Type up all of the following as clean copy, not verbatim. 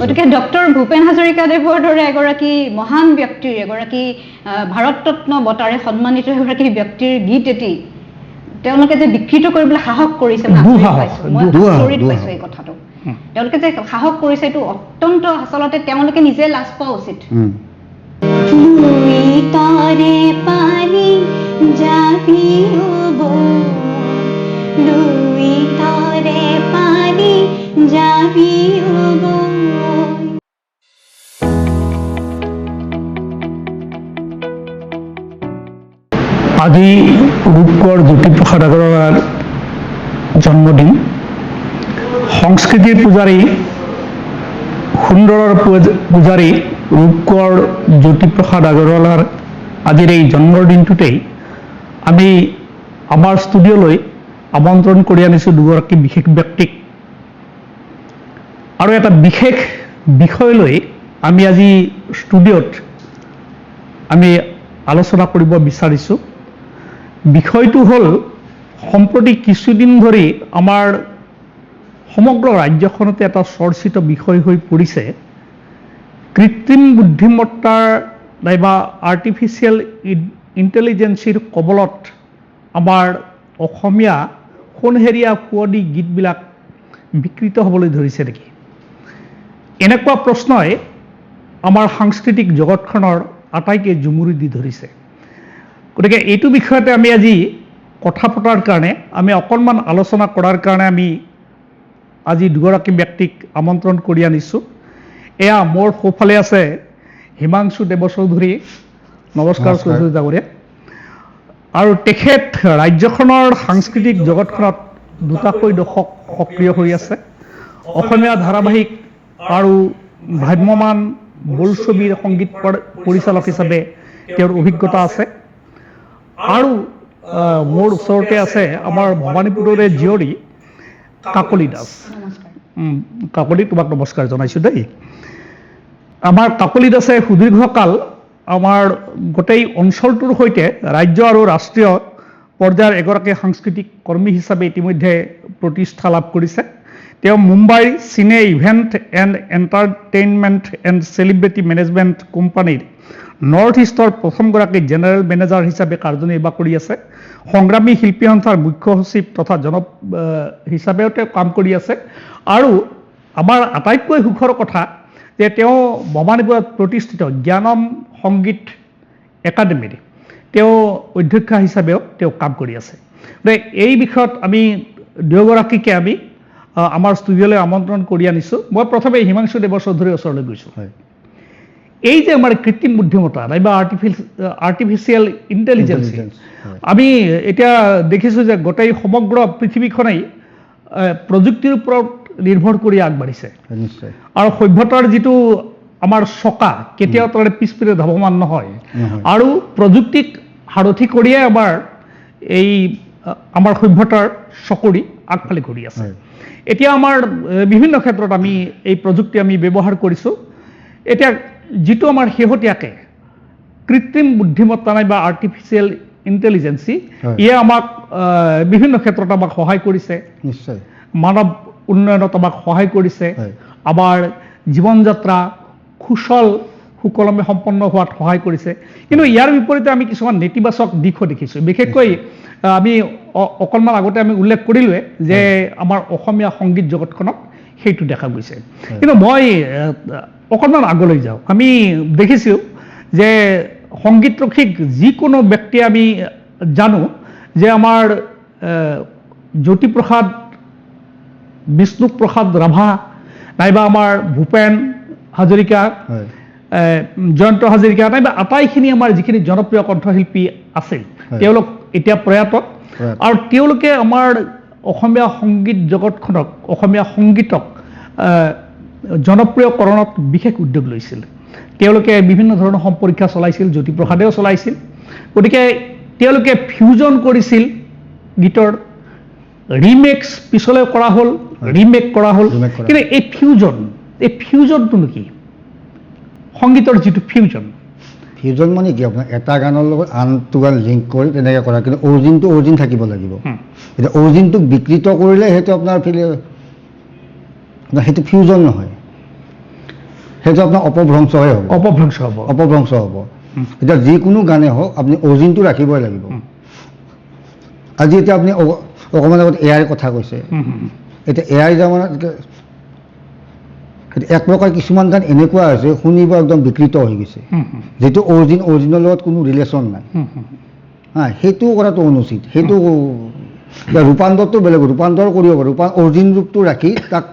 গতিকে ডক্টৰ ভূপেন হাজৰিকাদেৱৰ দৰে এগৰাকী মহান ব্যক্তিৰ এগৰাকী ভাৰতৰত্ন বঁটাৰে সন্মানিত এগৰাকী ব্যক্তিৰ গীত এটি তেওঁলোকে যে বিকৃত কৰিবলৈ সাহস কৰিছে মই আচৰিত পাইছো এই কথাটো তেওঁলোকে যে সাহস কৰিছে এইটো অত্যন্ত আচলতে তেওঁলোকে নিজে লাজ পোৱা উচিত তাৰে পানি যাবি লুই তাৰে পানি যাবি আজি ৰূপকোঁৱৰ জ্যোতিপ্ৰসাদ আগৰৱালাৰ জন্মদিন সংস্কৃতিৰ পূজাৰী সুন্দৰৰ পূজাৰী ৰূপকোঁৱৰ জ্যোতিপ্ৰসাদ আগৰৱালাৰ আজিৰ এই জন্মদিনটোতেই আমি আমাৰ ষ্টুডিঅ'লৈ আমন্ত্ৰণ কৰি আনিছোঁ দুগৰাকী বিশেষ ব্যক্তিক আৰু এটা বিশেষ বিষয় লৈ আমি আজি ষ্টুডিঅ'ত আমি আলোচনা কৰিব বিচাৰিছোঁ বিষয়টো হ'ল সম্প্ৰতি কিছুদিন ধৰি আমাৰ সমগ্ৰ ৰাজ্যখনতে এটা চৰ্চিত বিষয় হৈ পৰিছে কৃত্ৰিম বুদ্ধিমত্তাৰ নাইবা আৰ্টিফিচিয়েল ইণ্টেলিজেন্সিৰ কবলত আমাৰ অসমীয়া সোণহেৰীয়া সুৱদী গীতবিলাক বিকৃত হ'বলৈ ধৰিছে নেকি এনেকুৱা প্ৰশ্নই আমাৰ সাংস্কৃতিক জগতখনৰ আটাইকে জুমুৰি দি ধৰিছে গতিকে এইটো বিষয়তে আমি আজি কথা পতাৰ কাৰণে আমি অকণমান আলোচনা কৰাৰ কাৰণে আমি আজি দুগৰাকী ব্যক্তিক আমন্ত্ৰণ কৰি আনিছোঁ এয়া মোৰ সোঁফালে আছে হিমাংশু দেৱ চৌধুৰী নমস্কাৰ চৌধুৰী ডাঙৰীয়া আৰু তেখেত ৰাজ্যখনৰ সাংস্কৃতিক জগতখনত দুটাকৈ দশক সক্ৰিয় হৈ আছে অসমীয়া ধাৰাবাহিক আৰু ভ্ৰাম্যমান বোলছবিৰ সংগীত পৰিচালক হিচাপে তেওঁৰ অভিজ্ঞতা আছে আৰু মোৰ ওচৰতে আছে আমাৰ ভৱানীপুৰৰে জীয়ৰী কাকলি দাস কাকলি তোমাক নমস্কাৰ জনাইছোঁ দেই আমাৰ কাকলি দাসে সুদীৰ্ঘকাল আমাৰ গোটেই অঞ্চলটোৰ সৈতে ৰাজ্য আৰু ৰাষ্ট্ৰীয় পৰ্যায়ৰ এগৰাকী সাংস্কৃতিক কৰ্মী হিচাপে ইতিমধ্যে প্ৰতিষ্ঠা লাভ কৰিছে তেওঁ মুম্বাইৰ cine event and entertainment and celebrity management কোম্পানীৰ নৰ্থ ইষ্টৰ প্ৰথমগৰাকী জেনেৰেল মেনেজাৰ হিচাপে কাৰ্যনিৰ্বাহ কৰি আছে সংগ্ৰামী শিল্পী সন্থাৰ মুখ্য সচিব তথা হিচাপেও তেওঁ কাম কৰি আছে আৰু আমাৰ আটাইতকৈ সুখৰ কথা যে তেওঁ ভৱানীপুৰত প্ৰতিষ্ঠিত জ্ঞানম সংগীত একাডেমীৰ তেওঁ অধ্যক্ষা হিচাপেও তেওঁ কাম কৰি আছে গতিকে এই বিষয়ত আমি দুয়োগৰাকীকে আমি আমাৰ ষ্টুডিঅ'লৈ আমন্ত্ৰণ কৰি আনিছোঁ মই প্ৰথমে হিমাংশু দেৱ চৌধুৰীৰ ওচৰলৈ গৈছোঁ এই যে আমাৰ কৃত্ৰিম বুদ্ধিমত্তা নাইবা আৰ্টিফিচিয়েল ইণ্টেলিজেন্স আমি এতিয়া দেখিছোঁ যে গোটেই সমগ্ৰ পৃথিৱীখনেই প্ৰযুক্তিৰ ওপৰত নিৰ্ভৰ কৰি আগবাঢ়িছে আৰু সভ্যতাৰ যিটো আমাৰ চকা কেতিয়াও তাৰ পিছপিনে ধাৱমান নহয় আৰু প্ৰযুক্তিক সাৰথি কৰিয়ে আমাৰ সভ্যতাৰ চকৰি আগফালে ঘূৰি আছে এতিয়া আমাৰ বিভিন্ন ক্ষেত্ৰত আমি এই প্ৰযুক্তি আমি ব্যৱহাৰ কৰিছোঁ এতিয়া যিটো আমাৰ শেহতীয়াকৈ কৃত্ৰিম বুদ্ধিমত্তা নাইবা আৰ্টিফিচিয়েল ইণ্টেলিজেন্সি ইয়ে আমাক বিভিন্ন ক্ষেত্ৰত আমাক সহায় কৰিছে নিশ্চয় মানৱ উন্নয়নত আমাক সহায় কৰিছে আমাৰ জীৱন যাত্ৰা সুকলমে সম্পন্ন হোৱাত সহায় কৰিছে কিন্তু ইয়াৰ বিপৰীতে আমি কিছুমান নেতিবাচক দিশো দেখিছোঁ বিশেষকৈ আমি অকণমান আগতে আমি উল্লেখ কৰিলোৱে যে আমাৰ অসমীয়া সংগীত জগতখনত সেইটো দেখা গৈছে কিন্তু মই অকণমান আগলৈ যাওঁ আমি দেখিছোঁ যে সংগীত ৰসিক যিকোনো ব্যক্তি আমি জানো যে আমাৰ জ্যোতিপ্ৰসাদ বিষ্ণুপ্ৰসাদ ৰাভা নাইবা আমাৰ ভূপেন হাজৰিকা জয়ন্ত হাজৰিকা নাইবা আটাইখিনি আমাৰ যিখিনি জনপ্ৰিয় কণ্ঠশিল্পী আছিল তেওঁলোক এতিয়া প্ৰয়াত আৰু তেওঁলোকে আমাৰ অসমীয়া সংগীত জগতখনক অসমীয়া সংগীতক জনপ্ৰিয়কৰণত বিশেষ উদ্যোগ লৈছিল তেওঁলোকে বিভিন্ন ধৰণৰ সম্পৰীক্ষা চলাইছিল জ্যোতিপ্ৰসাদেও চলাইছিল গতিকে তেওঁলোকে ফিউজন কৰিছিল গীতৰ ৰিমেক্স পিছলৈ কৰা হ'ল ৰিমেক কৰা হ'ল কিন্তু এই ফিউজনটো কি সংগীতৰ যিটো ফিউজন মানে কি আপোনাৰ এটা গানৰ লগত আনটো গান লিংক কৰি তেনেকৈ কৰা কিন্তু অৰিজিন থাকিব লাগিব এতিয়া অৰিজিনটোক বিকৃত কৰিলে সেইটো আপোনাৰ সেইটো ফিউজন নহয় সেইটো আপোনাৰ অপভ্ৰংশহে হ'ব, অপভ্ৰংশ হ'ব। অপভ্ৰংশ হ'ব। এতিয়া যিকোনো গানে হওক আপুনি অৰিজিনটো ৰাখিবই লাগিব। আজি এতিয়া আপুনি অকণমান আগত এআইৰ কথা কৈছে, এতিয়া এআই জামানাত এক প্ৰকাৰ কিছুমান গান এনেকুৱা হৈছে শুনিব একদম বিকৃত হৈ গৈছে, যিটো অৰিজিনৰ লগত কোনো ৰিলেশ্যন নাই। সেইটো কৰাটো অনুচিত। সেইটো ৰূপান্তৰটো বেলেগ, ৰূপান্তৰ কৰিব পাৰি, অৰিজিন ৰূপটো ৰাখি তাক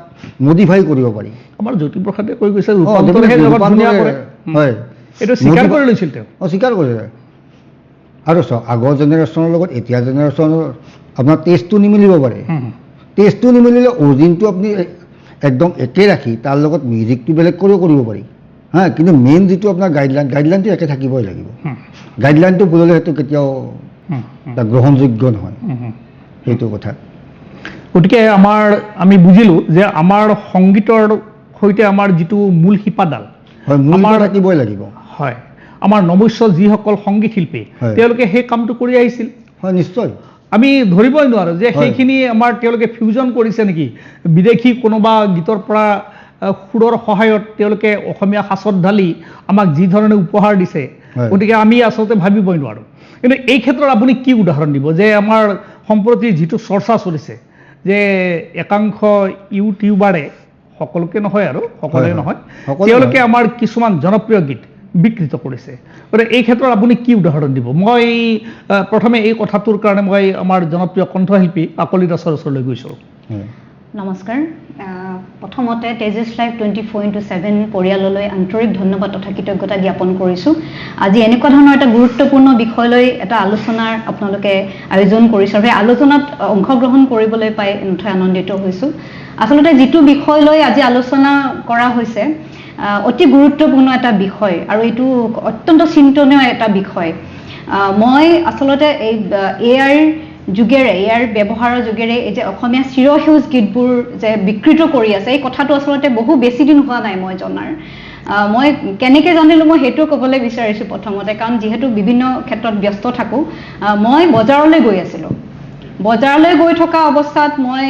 মডিফাই কৰিব পাৰি। আমাৰ জ্যোতিপ্ৰসাদে কৈ গৈছে ৰূপান্তৰহে জগত ধুনীয়া কৰে। হয়, এইটো স্বীকাৰ কৰি লৈছিল তেওঁ। স্বীকাৰ কৰিছে। আৰু চাওক আগৰ জেনেৰেশ্যনৰ লগত এতিয়া জেনেৰেশ্যনৰ আপোনাৰ টেষ্টটো নিমিলিব পাৰে। টেষ্টটো নিমিলিলে অৰিজিনটো আপুনি একদম একে ৰাখি তাৰ লগত মিউজিকটো বেলেগ কৰিও কৰিব পাৰি। কিন্তু মেইন যিটো আপোনাৰ গাইডলাইনটো একে থাকিবই লাগিব। গাইডলাইনটো বুলিলে সেইটো কেতিয়াও গ্ৰহণযোগ্য নহয়, সেইটো কথা। গতিকে আমি বুজিলোঁ যে আমাৰ সংগীতৰ সৈতে আমাৰ যিটো মূল শিপাডাল, হয়, মূলটো থাকিবই লাগিব। হয়, আমাৰ নৱশ্য যিসকল সংগীত শিল্পী তেওঁলোকে সেই কামটো কৰি আহিছিল। হয়, নিশ্চয়। আমি ধৰিবই নোৱাৰোঁ যে সেইখিনি তেওঁলোকে ফিউজন কৰিছে নেকি, বিদেশী কোনোবা গীতৰ পৰা সুৰৰ সহায়ত তেওঁলোকে অসমীয়া সাঁচত ঢালি আমাক যি ধৰণে উপহাৰ দিছে, গতিকে আমি আচলতে ভাবিবই নোৱাৰোঁ। কিন্তু এই ক্ষেত্ৰত আপুনি কি উদাহৰণ দিব যে আমাৰ সম্প্ৰতি যিটো চৰ্চা চলিছে যে একাংশ ইউটিউবাৰে, সকলোকে নহয় আৰু সকলোৱে নহয়, তেওঁলোকে আমাৰ কিছুমান জনপ্ৰিয় গীত বিকৃত কৰিছে, গতিকে এই ক্ষেত্ৰত আপুনি কি উদাহৰণ দিব? মই প্ৰথমে এই কথাটোৰ কাৰণে মই আমাৰ জনপ্ৰিয় কণ্ঠশিল্পী আকলি দাসৰ ওচৰলৈ গৈছোঁ। নমস্কাৰ। প্ৰথমতে তেজছ লাইভ 24/7 পৰিয়াললৈ আন্তৰিক ধন্যবাদ তথা কৃতজ্ঞতা জ্ঞাপন কৰিছোঁ। আজি এনেকুৱা ধৰণৰ এটা গুৰুত্বপূৰ্ণ বিষয় লৈ এটা আলোচনাৰ আপোনালোকে আয়োজন কৰিছে আৰু সেই আলোচনাত অংশগ্ৰহণ কৰিবলৈ পাই নথৈ আনন্দিত হৈছোঁ। আচলতে যিটো বিষয় লৈ আজি আলোচনা কৰা হৈছে অতি গুৰুত্বপূৰ্ণ এটা বিষয় আৰু এইটো অত্যন্ত চিন্তনীয় এটা বিষয়। মই আচলতে এই এআইৰ যুগেৰে, ইয়াৰ ব্যৱহাৰৰ যুগেৰে এই যে অসমীয়া চিৰসেউজ গীতবোৰ যে বিকৃত কৰি আছে, এই কথাটো আচলতে বহু বেছি দিন হোৱা নাই মই জনাৰ। মই কেনেকৈ জানিলোঁ মই সেইটো ক'বলৈ বিচাৰিছোঁ প্ৰথমতে, কাৰণ যিহেতু বিভিন্ন ক্ষেত্ৰত ব্যস্ত থাকোঁ। মই বজাৰলৈ গৈ আছিলোঁ। বজাৰলৈ গৈ থকা অৱস্থাত মই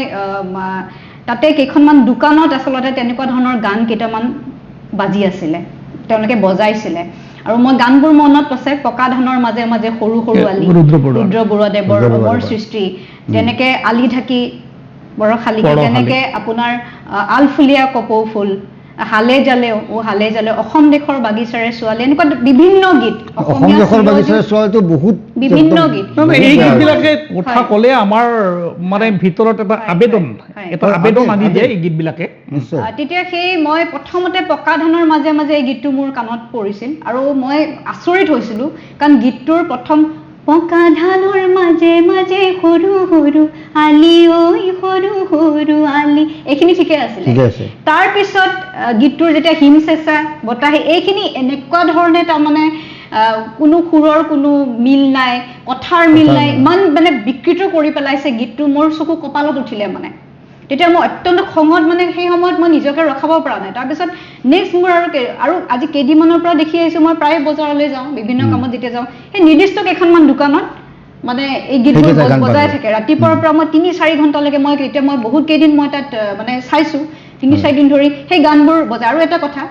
তাতে কেইখনমান দোকানত আচলতে তেনেকুৱা ধৰণৰ গান কেইটামান বাজি আছিলে, তেওঁলোকে বজাইছিলে। আৰু মই গানবোৰ মনত আছে, পকা ধানৰ মাজে মাজে সৰু সৰু আলি, ৰুদ্ৰ বৰুৱাদেৱৰ অমৰ সৃষ্টি, তেনেকে আলি ঢাকি বৰশালিকে, তেনেকে আপোনাৰ আলফুলীয়া কপৌ ফুল, হালে জালে ও হালে জালে, অসম দেশৰ বাগিচাৰে ছোৱালী, এনেকুৱা বিভিন্ন গীত। অসম দেশৰ বাগিচাৰে ছোৱালীটো বহুত বিভিন্ন গীত। এই গীতবিলাকে কথা ক'লে আমাৰ মানে ভিতৰত এটা আবেদন আনি দিয়ে এই গীতবিলাকে। তেতিয়া সেই মই প্ৰথমতে পকা ধানৰ মাজে মাজে এই গীতটো মোৰ কাণত পৰিছিল আৰু মই আচৰিত হৈছিলোঁ, কাৰণ গীতটোৰ প্ৰথম পকা ধানৰ মাজে মাজে সৰু সৰু আলি ঐ সৰু সৰু আলি, এইখিনি ঠিকে আছিলে। তাৰপিছত গীতটোৰ যেতিয়া হিম চেঁচা বতাহে, এইখিনি এনেকুৱা ধৰণে তাৰমানে কোনো সুৰৰ কোনো মিল নাই, কথাৰ মিল নাই, ইমান মানে বিকৃত কৰি পেলাইছে গীতটো, মোৰ চকু কপালত উঠিলে মানে। তেতিয়া মই অত্যন্ত খঙত মানে সেই সময়ত মই নিজকে ৰখাব পৰা নাই। তাৰপিছত নেক্সট মোৰ আৰু আজি কেইদিনমানৰ পৰা দেখি আহিছোঁ, মই প্ৰায় বজাৰলৈ যাওঁ, বিভিন্ন কামত যেতিয়া যাওঁ, সেই নিৰ্দিষ্ট কেইখনমান দোকানত মানে এই গীতবোৰ বজাই থাকে ৰাতিপুৱাৰ পৰা মই ৩-৪ ঘণ্টালৈকে। মই বহুত কেইদিন মই তাত মানে চাইছোঁ, ৩-৪ দিন ধৰি সেই গানবোৰ বজায়। আৰু এটা কথা,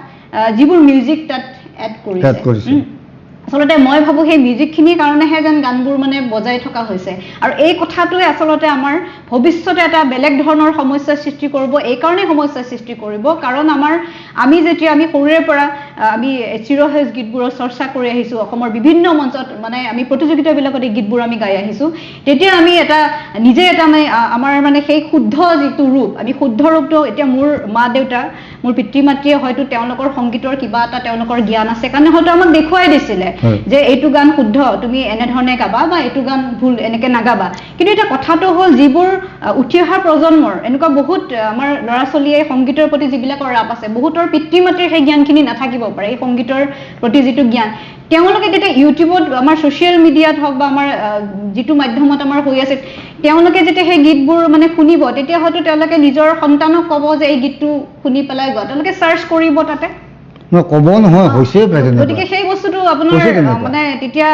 যিবোৰ মিউজিক তাত এড কৰিছে, আচলতে মই ভাবোঁ সেই মিউজিকখিনিৰ কাৰণেহে যেন গানবোৰ মানে বজাই থকা হৈছে। আৰু এই কথাটোৱে আচলতে আমাৰ ভৱিষ্যতে এটা বেলেগ ধৰণৰ সমস্যাৰ সৃষ্টি কৰিব। এইকাৰণেই সমস্যাৰ সৃষ্টি কৰিব কাৰণ আমি সৰুৰে পৰা আমি চিৰসেউজ গীতবোৰৰ চৰ্চা কৰি আহিছোঁ, অসমৰ বিভিন্ন মঞ্চত মানে আমি প্ৰতিযোগিতাবিলাকত এই গীতবোৰ আমি গাই আহিছোঁ। তেতিয়া আমি নিজে আমাৰ মানে সেই শুদ্ধ যিটো ৰূপ, আমি শুদ্ধ ৰূপটো এতিয়া মোৰ মা দেউতা, মোৰ পিতৃ মাতৃয়ে হয়তো তেওঁলোকৰ সংগীতৰ কিবা এটা তেওঁলোকৰ জ্ঞান আছে কাৰণে হয়তো আমাক দেখুৱাই দিছিলে যে এইটো গান শুদ্ধ, তুমি এনেধৰণে গাবা, বা এইটো গান ভুল, এনেকে নাগাবা। কিন্তু এতিয়া কথাটো হ'ল, যিবোৰ উঠি অহা প্ৰজন্মৰ এনেকুৱা বহুত আমাৰ ল'ৰা ছোৱালীয়ে সংগীতৰ প্ৰতি যিবিলাকৰ ৰাপ আছে, বহুতৰ পিতৃ মাতৃৰ সেই জ্ঞানখিনি নাথাকিব পাৰে, এই সংগীতৰ প্ৰতি যিটো জ্ঞান। তেওঁলোকে তেতিয়া ইউটিউবত, আমাৰ ছ'চিয়েল মিডিয়াত হওক বা আমাৰ যিটো মাধ্যমত আমাৰ হৈ আছে, তেওঁলোকে যেতিয়া সেই গীতবোৰ মানে শুনিব, তেতিয়া হয়তো তেওঁলোকে নিজৰ সন্তানক ক'ব যে এই গীতটো শুনি পেলাই গোৱা, তেওঁলোকে চাৰ্চ কৰিব তাতে, ক'ব নহয়, হৈছে। গতিকে সেই বস্তুটো আপোনাৰ মানে তেতিয়া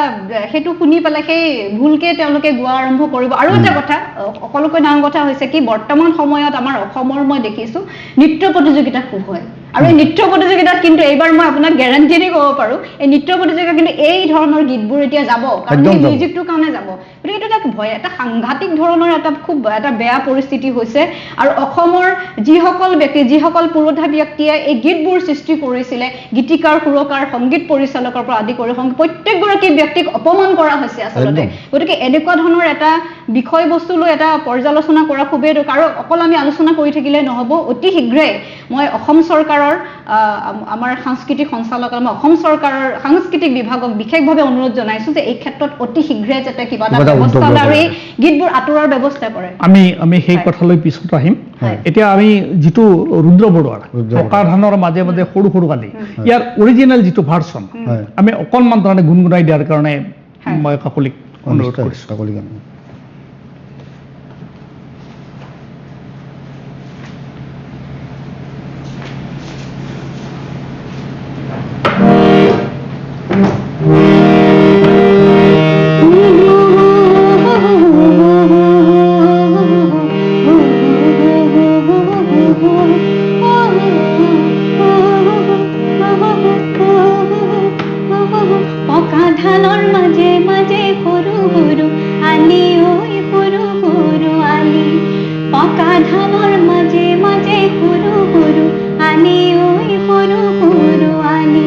সেইটো শুনি পেলাই সেই ভুলকে তেওঁলোকে গোৱা আৰম্ভ কৰিব। আৰু এটা কথা, সকলোকৈ ডাঙৰ কথা হৈছে কি, বৰ্তমান সময়ত আমাৰ অসমৰ মই দেখিছোঁ নৃত্য প্ৰতিযোগিতা খুব হয়। আৰু এই নৃত্য প্ৰতিযোগিতাত কিন্তু এইবাৰ মই আপোনাক গেৰাণ্টি দি ক'ব পাৰোঁ এই নৃত্য প্ৰতিযোগিতা কিন্তু এই ধৰণৰ গীতবোৰ এতিয়া যাব কাৰণ একদম এই যাব। মিউজিকটোৰ কাৰণে যাব গতিকে এইটো এটা সাংঘাতিক ধৰণৰ খুব এটা বেয়া পৰিস্থিতি হৈছে আৰু অসমৰ যিসকল পুৰোধা ব্যক্তিয়ে এই গীতবোৰ সৃষ্টি কৰিছিলে গীতিকাৰ সুৰকাৰ সংগীত পৰিচালকৰ পৰা আদি কৰি প্ৰত্যেকগৰাকী ব্যক্তিক অপমান কৰা হৈছে আচলতে একদম। গতিকে এনেকুৱা ধৰণৰ এটা বিষয়বস্তু লৈ এটা পৰ্যালোচনা কৰা খুবেই দৰকাৰ আৰু অকল আমি আলোচনা কৰি থাকিলে নহ'ব অতি শীঘ্ৰেই মই অসম চৰকাৰৰ আমাৰ সাংস্কৃতিক সঞ্চালকালয় অসম চৰকাৰৰ সাংস্কৃতিক বিভাগক বিশেষভাৱে অনুৰোধ জনাইছো যে এই ক্ষেত্ৰত অতি শীঘ্ৰে যাতে কিবা এটা ব্যৱস্থা আৰু এই গীতবোৰ আঁতৰোৱাৰ ব্যৱস্থা কৰে আমি সেই কথালৈ পিছত আহিম হয়। এতিয়া আমি যিটো ৰুদ্ৰ বৰুৱাৰ পকা ধানৰ মাজে মাজে সৰু সৰু কালি ইয়াৰ অৰিজিনেল যিটো ভাৰ্চন হয়। আমি অকণমান তাৰমানে গুণগুণাই দিয়াৰ কাৰণে হয়। মই কাকলিক অনুৰোধ কৰিছোঁ কাকলি গান। পকা ধানৰ মাজে মাজে সৰু সৰু আলি ঐ সৰু সৰু আলি পকা ধানৰ মাজে মাজে সৰু সৰু আলি ঐ সৰু সৰু আলি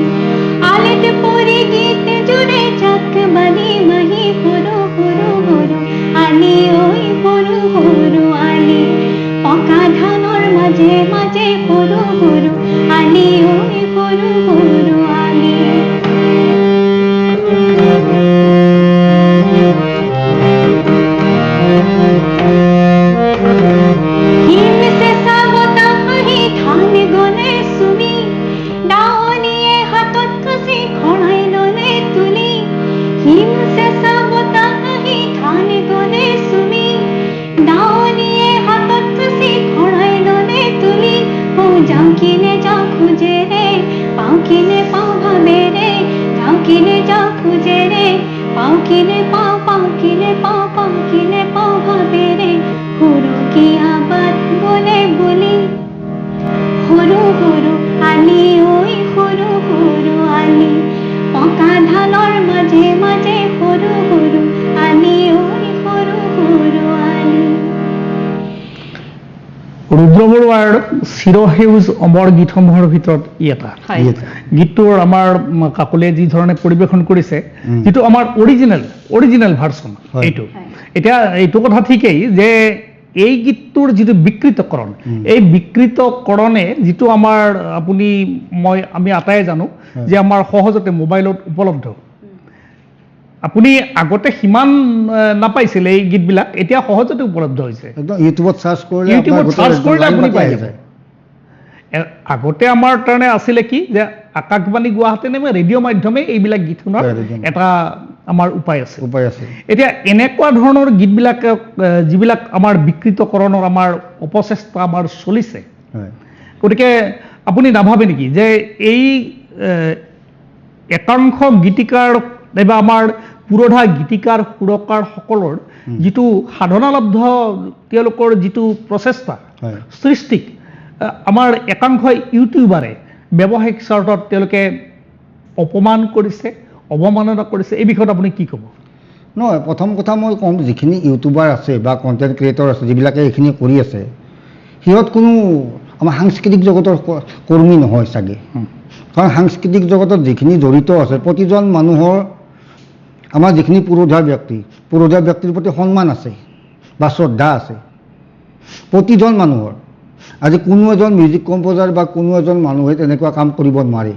আলিত পৰি গীত জোৰে চাক বালি মাহি সৰু সৰু সৰু আলি ঐ সৰু সৰু আলি পকা ধানৰ মাজে মাজে সৰু সৰু আলি ঐ সৰু সৰু আলি হিমছে চাবতা আহি ধান গলে চুমি দাৱনীয়ে হাতত কাচি খৰাই ললে তুলি হিমছে চাবতা আহি ধান গলে চুমি দাৱনীয়ে হাতত কাচি খৰাই ললে তুলি যাওঁ কিনে যাওঁ খোজে ৰে পাওঁ কিনে পাওঁ ভাবে ৰে যাওঁ কিনে যাওঁ খোজে ৰে পাওঁ কিনে পাওঁ পাওঁ কিনে পাওঁ পাওঁ কিনে পাওঁ ভাবে ৰে সুৰকীয়া বাট গলে বুলি সৰু সৰু আলি ঐ সৰু সৰু আলি পকা ধানৰ মাজে মাজে সৰু সৰু আলি ঐ সৰু সৰু আলি ৰুদ্ৰ বৰুৱাৰ চিৰসেউজ অমৰ গীতসমূহৰ ভিতৰত ই এটা হয় গীতটোৰ আমাৰ কাকলিয়ে যি ধৰণে পৰিৱেশন কৰিছে যিটো আমাৰ অৰিজিনেল ভাৰ্চন হয়। এইটো হয়। এতিয়া এইটো কথা ঠিকেই যে এই গীতটোৰ যিটো বিকৃতকৰণ এই বিকৃতকৰণে যিটো আমাৰ আমি আটায়ে জানো যে আমাৰ সহজতে মোবাইলত উপলব্ধ আপুনি আগতে সিমান নাপাইছিল এই গীতবিলাক এতিয়া সহজতে উপলব্ধ হৈছে একদম ইউটিউবত চাৰ্চ কৰিলে ইউটিউবত আপোনাৰ চাৰ্চ কৰিলে গোটেই আপুনি লাইন পাই পাতি যাব আহি যায়। আগতে আমাৰ কাৰণে আছিলে কি যে আকাশবাণী গুৱাহাটী নামে ৰেডিঅ' মাধ্যমে এইবিলাক গীত শুনাৰ হয়, ৰেডিঅ' এটা আমাৰ উপায় আছে উপায় আছে এতিয়া এনেকুৱা ধৰণৰ গীতবিলাক যিবিলাক আমাৰ বিকৃতকৰণৰ আমাৰ অপচেষ্টা আমাৰ চলিছে হয়। গতিকে আপুনি নাভাবে নেকি যে এই একাংশ গীতিকাৰ নাইবা আমাৰ পুৰোধা গীতিকাৰ সুৰকাৰসকলৰ যিটো সাধনালব্ধ তেওঁলোকৰ যিটো প্ৰচেষ্টা হয়। সৃষ্টিক আমাৰ একাংশ ইউটিউবাৰে ব্যৱসায়িক স্বাৰ্থত তেওঁলোকে অপমান কৰিছে অৱমাননা কৰিছে এই বিষয়ত আপুনি কি ক'ব নহয় প্ৰথম কথা মই ক'ম যিখিনি ইউটিউবাৰ আছে বা কণ্টেণ্ট ক্ৰিয়েটৰ আছে যিবিলাকে এইখিনি কৰি আছে সিহঁত কোনো আমাৰ সাংস্কৃতিক জগতৰ কৰ্মী নহয় চাগে কাৰণ সাংস্কৃতিক জগতত যিখিনি জড়িত আছে প্ৰতিজন মানুহৰ আমাৰ যিখিনি পুৰোধা ব্যক্তিৰ প্ৰতি সন্মান আছে বা শ্ৰদ্ধা আছে প্ৰতিজন মানুহৰ আজি কোনো এজন মিউজিক কম্প'জাৰ বা কোনো এজন মানুহে তেনেকুৱা কাম কৰিব নোৱাৰে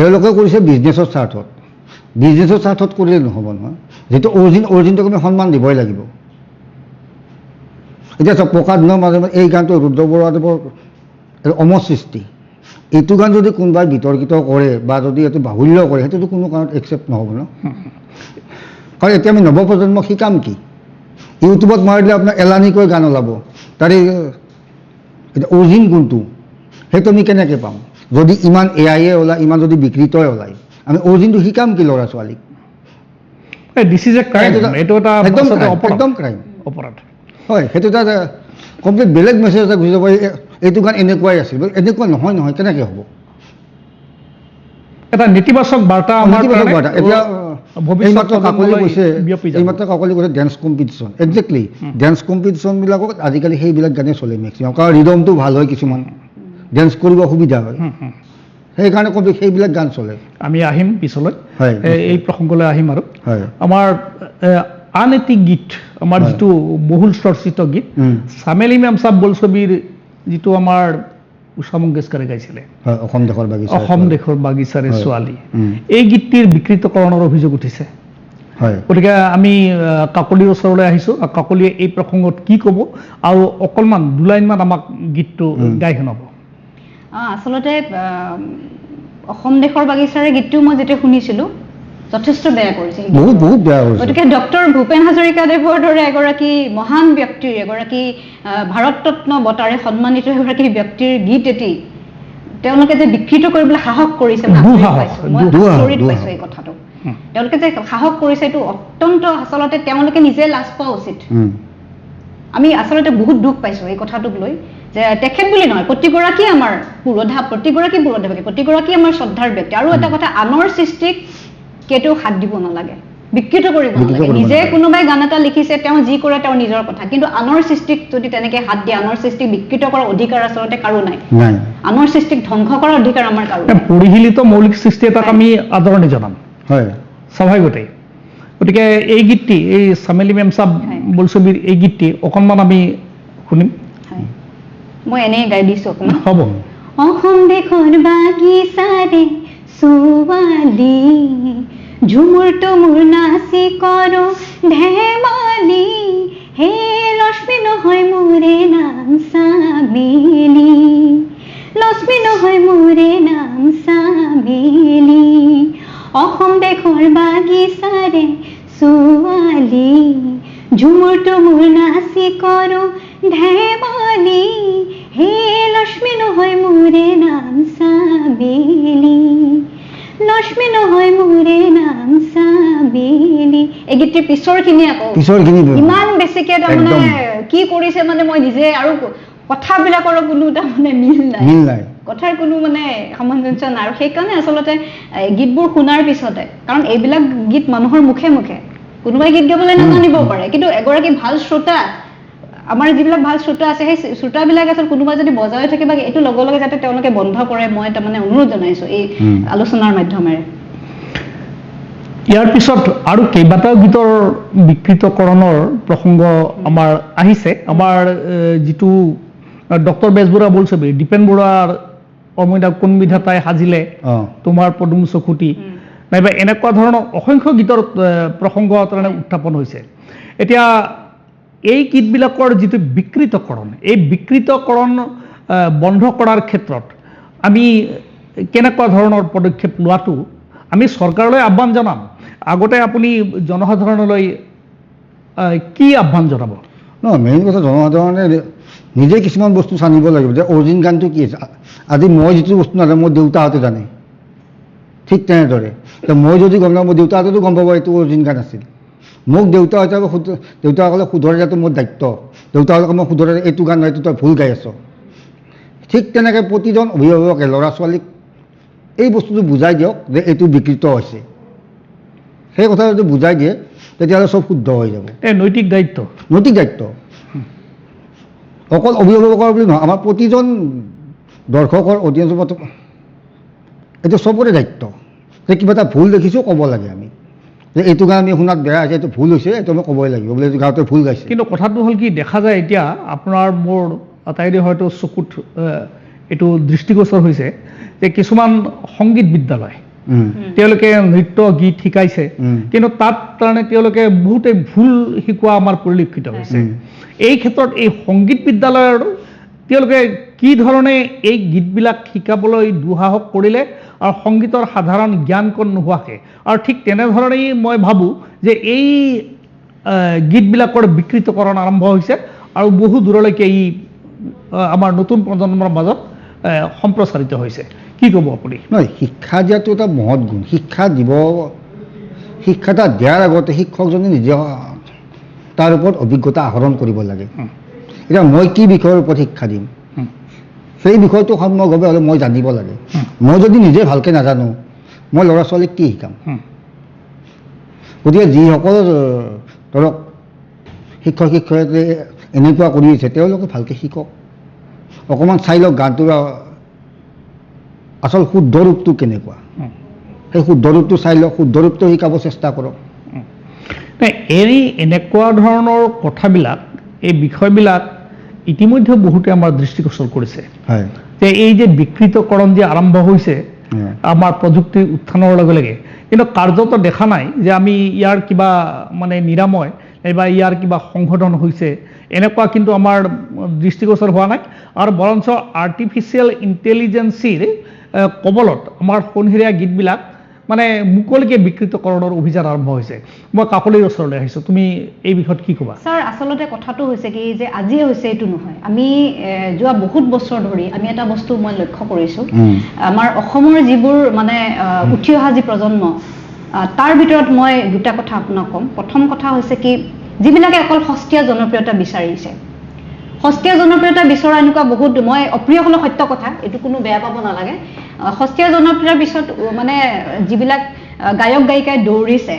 এওঁলোকে কৰিছে বিজনেছৰ স্বাৰ্থত কৰিলে নহ'ব নহয় যিটো অৰিজিনটোক আমি সন্মান দিবই লাগিব এতিয়া চব পকা দিনৰ মাজে মাজে এই গানটো ৰুদ্ৰ বৰুৱাদেৱৰ অমৰ সৃষ্টি এইটো গান যদি কোনোবাই বিতৰ্কিত কৰে বা যদি এইটো বাহুল্য কৰে সেইটোতো কোনো কাৰণত একচেপ্ট নহ'ব ন কাৰণ এতিয়া আমি নৱপ্ৰজন্মক শিকাম কি ইউটিউবত মাৰিলে আপোনাৰ এলানিকৈ গান ওলাব তাৰে এতিয়া অৰিজিন কোনটো সেইটো আমি কেনেকৈ পাম যদি ইমান এআইয়ে ওলায় ইমান যদি বিকৃতই ওলায় আমি অৰিজিনটো শিকাম কি ল'ৰা ছোৱালীক দিছ ইজ এ ক্ৰাইম এইটো এটা একদম ক্ৰাইম অপৰাধ হয় সেইটো এটা কমপ্লিট বেলেগ মেছেজ এটা গুচি যাব এইটো গান এনেকুৱাই আছিল, এনেকুৱা নহয় নহয় কেনেকৈ হ'ব? এটা নেতিবাচক বাৰ্তা আমাৰ নেতিবাচক বাৰ্তা। এতিয়া ভৱিষ্যত এইমাত্ৰ কাকলি কৈছে, বিয়পি যাব। এইমাত্ৰ কাকলি কৈছে ডেন্স কম্পিটিশ্যন, একজেক্টলি ডেন্স কম্পিটিশ্যনবিলাকত আজিকালি সেইবিলাক গানেই চলে মেক্সিমাম, কাৰণ ৰিদমটো ভাল হয়, কিছুমান ডেন্স কৰিব সুবিধা হয়, সেইকাৰণে সেইবিলাক গান চলে। আমি আহিম পিছলৈ, হয়, এই প্ৰসংগলৈ আহিম আৰু হয়। আমাৰ আন এটি গীত, আমাৰ হয়। যিটো বহুল চৰ্চিত গীত চামেলি মেমচাব বোলছবিৰ, যিটো আমাৰ উষা মংগেশকাৰে গাইছিলে, হয়, অসম দেশৰ বাগিচা, অসম দেশৰ বাগিচাৰে হয়। ছোৱালী, উম। এই গীতটিৰ বিকৃতকৰণৰ অভিযোগ উঠিছে। হয়। গতিকে আমি কাকলিৰ ওচৰলৈ আহিছোঁ, কাকলিয়ে এই প্ৰসংগত কি ক'ব আৰু অকণমান দুলাইনমান আমাক গীতটো গাই শুনাব। আচলতে অসম দেশৰ বাগিচাৰে গীতটো মই যেতিয়া শুনিছিলোঁ যথেষ্ট বেয়া কৰিছে, বহুত বহুত বেয়া হৈছে। গতিকে ডক্টৰ ভূপেন হাজৰিকাদেৱৰ দৰে এগৰাকী মহান ব্যক্তিৰ, এগৰাকী ভাৰতৰত্ন বঁটাৰে সন্মানিত এগৰাকী ব্যক্তিৰ গীত এটি তেওঁলোকে যে বিকৃত কৰিবলৈ সাহস কৰিছে, মই আচৰিত পাইছোঁ এই কথাটো। তেওঁলোকে যে সাহস কৰিছে, এইটো অত্যন্ত আচলতে তেওঁলোকে নিজে লাজ পোৱা উচিত। আমি আচলতে বহুত দুখ পাইছোঁ এই কথাটোক লৈ, যে তেখেত বুলি নহয়, প্ৰতিগৰাকী আমাৰ প্ৰতিগৰাকী আমাৰ শ্ৰদ্ধাৰ ব্যক্তি। আৰু এটা কথা, আনৰ সৃষ্টিক কেতিয়াও হাত দিব নালাগে, বিকৃত কৰিব নালাগে। নিজে কোনোবাই গান এটা লিখিছে, তেওঁ যি কৰে তেওঁৰ নিজৰ কথা, কিন্তু আনৰ সৃষ্টিক যদি তেনেকে হাত দিয়ে, আনৰ সৃষ্টিক বিকৃত কৰাৰ অধিকাৰ আচলতে কাৰো নাই। আনৰ সৃষ্টিক ধ্বংস কৰাৰ অধিকাৰ আমাৰ কাৰো নাই। পৰিশীলিত মৌলিক সৃষ্টি এটাক আমি আদৰণি জনাম, হয়, স্বাভাৱিকতেই। গতিকে এই গীতটি, এই চামেলি মেমচাব বোলছবিৰ এই গীতটি অকণমান আমি শুনিম। মই এনেই গাই দিছোঁ অকণমান। হ'ব। অসম দেশৰ বাগিচাৰে ছোৱালী, ঝুমুৰ তুমুৰ নাচি কৰো ধেমালি, হে লক্ষ্মী নহয় মোৰে নাম চামেলি, লক্ষ্মী নহয় মোৰে নাম চামেলি। অসম দেশৰ বাগিচাৰে ছোৱালী, ঝুমুৰ তুমুৰ নাচি কৰো ধেমালি, হে লক্ষ্মী নহয় মোৰে নাম চামেলি, লক্ষ্মী নহয় মোৰে নাম চামেলি। এই গীতটিৰ পিছৰখিনি আকৌ ইমান বেছিকে তাৰমানে কি কৰিছে, মানে মই নিজে, আৰু কথাবিলাকৰ কোনো তাৰমানে মিল নাই, কথাৰ কোনো মানে সামঞ্জস্য নাই। আৰু সেইকাৰণে আচলতে গীতবোৰ শুনাৰ পিছতে, কাৰণ এইবিলাক গীত মানুহৰ মুখে মুখে, কোনোবাই গীত গাবলৈ নাজানিবও পাৰে, কিন্তু এগৰাকী ভাল শ্ৰোতা, আমাৰ যিবিলাক ভাল শ্ৰোতা আছে, সেই শ্ৰোতাবিলাক আচলতে কোনোবাই যদি বজাই থাকে বা এইটো লগে লগে যাতে তেওঁলোকে বন্ধ কৰে, মই তাৰমানে অনুৰোধ জনাইছোঁ এই আলোচনাৰ মাধ্যমেৰে। ইয়াৰ পিছত আৰু কেইবাটাও গীতৰ বিকৃতকৰণৰ প্ৰসংগ আমাৰ আহিছে। আমাৰ যিটো ডক্টৰ বেজবৰুৱা বোলছবি, দীপেন বৰুৱাৰ অমৃতা কোন বিধাতাই সাজিলে তোমাৰ পদুম চকুটি, নাইবা এনেকুৱা ধৰণৰ অসংখ্য গীতৰ প্ৰসংগ তাৰমানে উত্থাপন হৈছে। এতিয়া এই গীতবিলাকৰ যিটো বিকৃতকৰণ, এই বিকৃতকৰণ বন্ধ কৰাৰ ক্ষেত্ৰত আমি কেনেকুৱা ধৰণৰ পদক্ষেপ লোৱাটো আমি চৰকাৰলৈ আহ্বান জনাম। আগতে আপুনি জনসাধাৰণলৈ কি আহ্বান জনাব? মেইন কথা, জনসাধাৰণে নিজে কিছুমান বস্তু জানিব লাগিব যে অৰিজিন গানটো কি আছে। আজি মই যিটো বস্তু নাজানো, মোৰ দেউতাহঁতে জানে, ঠিক তেনেদৰে মই যদি গম নাপাওঁ, মোৰ দেউতাহঁতেতো গম পাব এইটো অৰিজিন গান আছিল। মোক দেউতাসকলে শুধৰাই দিয়াটো মোৰ দায়িত্ব। দেউতাসকলক মই শুধৰাই, এইটো গান নহয়, এইটো তই ভুল গাই আছ। ঠিক তেনেকৈ প্ৰতিজন অভিভাৱকে ল'ৰা ছোৱালীক এই বস্তুটো বুজাই দিয়ক যে এইটো বিকৃত হৈছে। সেই কথা যদি বুজাই দিয়ে, তেতিয়াহ'লে চব শুদ্ধ হৈ যাব। নৈতিক দায়িত্ব, অকল অভিভাৱকৰ বুলি নহয়, আমাৰ প্ৰতিজন দৰ্শকৰ, অডিয়েঞ্চৰ, এইটো চবৰে দায়িত্ব যে কিবা এটা ভুল দেখিছোঁ ক'ব লাগে আমি, যে এইটো গান আমি শুনাত বেয়া হৈছে, এইটো ভুল হৈছে, এইটো আমি ক'বই লাগিব বোলে এইটো গাঁৱতে ভুল গাইছে। কিন্তু কথাটো হ'ল কি, দেখা যায় এতিয়া আপোনাৰ মোৰ আটাইৰে হয়তো চকুত এইটো দৃষ্টিগোচৰ হৈছে যে কিছুমান সংগীত বিদ্যালয়, তেওঁলোকে নৃত্য গীত শিকাইছে, কিন্তু তাত কাৰণে তেওঁলোকে বহুতে ভুল শিকোৱা আমাৰ পৰিলক্ষিত হৈছে। এই ক্ষেত্ৰত এই সংগীত বিদ্যালয়ৰ তেওঁলোকে কি ধৰণে এই গীতবিলাক শিকাবলৈ দুঃসাহস কৰিলে, আৰু সংগীতৰ সাধাৰণ জ্ঞান কণ নোহোৱাকৈ, আৰু ঠিক তেনেধৰণেই মই ভাবোঁ যে এই গীতবিলাকৰ বিকৃতকৰণ আৰম্ভ হৈছে আৰু বহু দূৰলৈকে ই আমাৰ নতুন প্ৰজন্মৰ মাজত সম্প্ৰচাৰিত হৈছে। কি ক'ব আপুনি? নহয়, শিক্ষা দিয়াটো এটা মহৎ গুণ। শিক্ষা এটা দিয়াৰ আগতে শিক্ষকজনে নিজে তাৰ ওপৰত অভিজ্ঞতা আহৰণ কৰিব লাগে। এতিয়া মই কি বিষয়ৰ ওপৰত শিক্ষা দিম, সেই বিষয়টো সম্যকভাৱে হ'লে মই জানিব লাগে মই যদি নিজে ভালকৈ নাজানো মই ল'ৰা ছোৱালীক কি শিকাম গতিকে যিসকল ধৰক শিক্ষক শিক্ষয়িত্ৰী এনেকুৱা কৰি আছে তেওঁলোকে ভালকৈ শিকক অকণমান চাই লওক গানটোৰ আচল শুদ্ধ ৰূপটো কেনেকুৱা সেই শুদ্ধ ৰূপটো চাই লওক শুদ্ধ ৰূপটো শিকাব চেষ্টা কৰক এনেকুৱা ধৰণৰ কথাবিলাক এই বিষয়বিলাক ইতিমধ্যে বহুতে আমাৰ দৃষ্টিগোচৰ কৰিছে হয় যে এই যে বিকৃতকৰণ যে আৰম্ভ হৈছে আমাৰ প্ৰযুক্তিৰ উত্থানৰ লগে লগে কিন্তু কাৰ্যত দেখা নাই যে আমি ইয়াৰ কিবা মানে নিৰাময় বা ইয়াৰ কিবা সংশোধন হৈছে এনেকুৱা কিন্তু আমাৰ দৃষ্টিগোচৰ হোৱা নাই আৰু বৰঞ্চ আৰ্টিফিচিয়েল ইণ্টেলিজেন্সিৰ কবলত আমাৰ সোণহিৰীয়া গীতবিলাক মানে মুকলিকে বিকৃতকৰণৰ অভিযান আৰম্ভ হৈছে মই কাকলিৰ ওচৰলৈ আহিছোঁ তুমি এই বিষয়ত কি ক'বা ছাৰ আচলতে কথাটো হৈছে কি যে আজিয়ে হৈছে এইটো নহয় আমি যোৱা বহুত বছৰ ধৰি আমি এটা বস্তু মই লক্ষ্য কৰিছোঁ আমাৰ অসমৰ যিবোৰ মানে উঠি অহা যি প্ৰজন্ম তাৰ ভিতৰত মই দুটা কথা আপোনাক ক'ম প্ৰথম কথা হৈছে কি যিবিলাকে অকল সস্তীয়া জনপ্ৰিয়তা বিচাৰিছে সস্তীয়া জনপ্ৰিয়তা বিচৰা এনেকুৱা বহুত মই অপ্ৰিয় হ'লে সত্য কথা এইটো কোনো বেয়া পাব নালাগে সস্তীয়া জনপ্ৰিয়তাৰ পিছত মানে যিবিলাক গায়ক গায়িকাই দৌৰিছে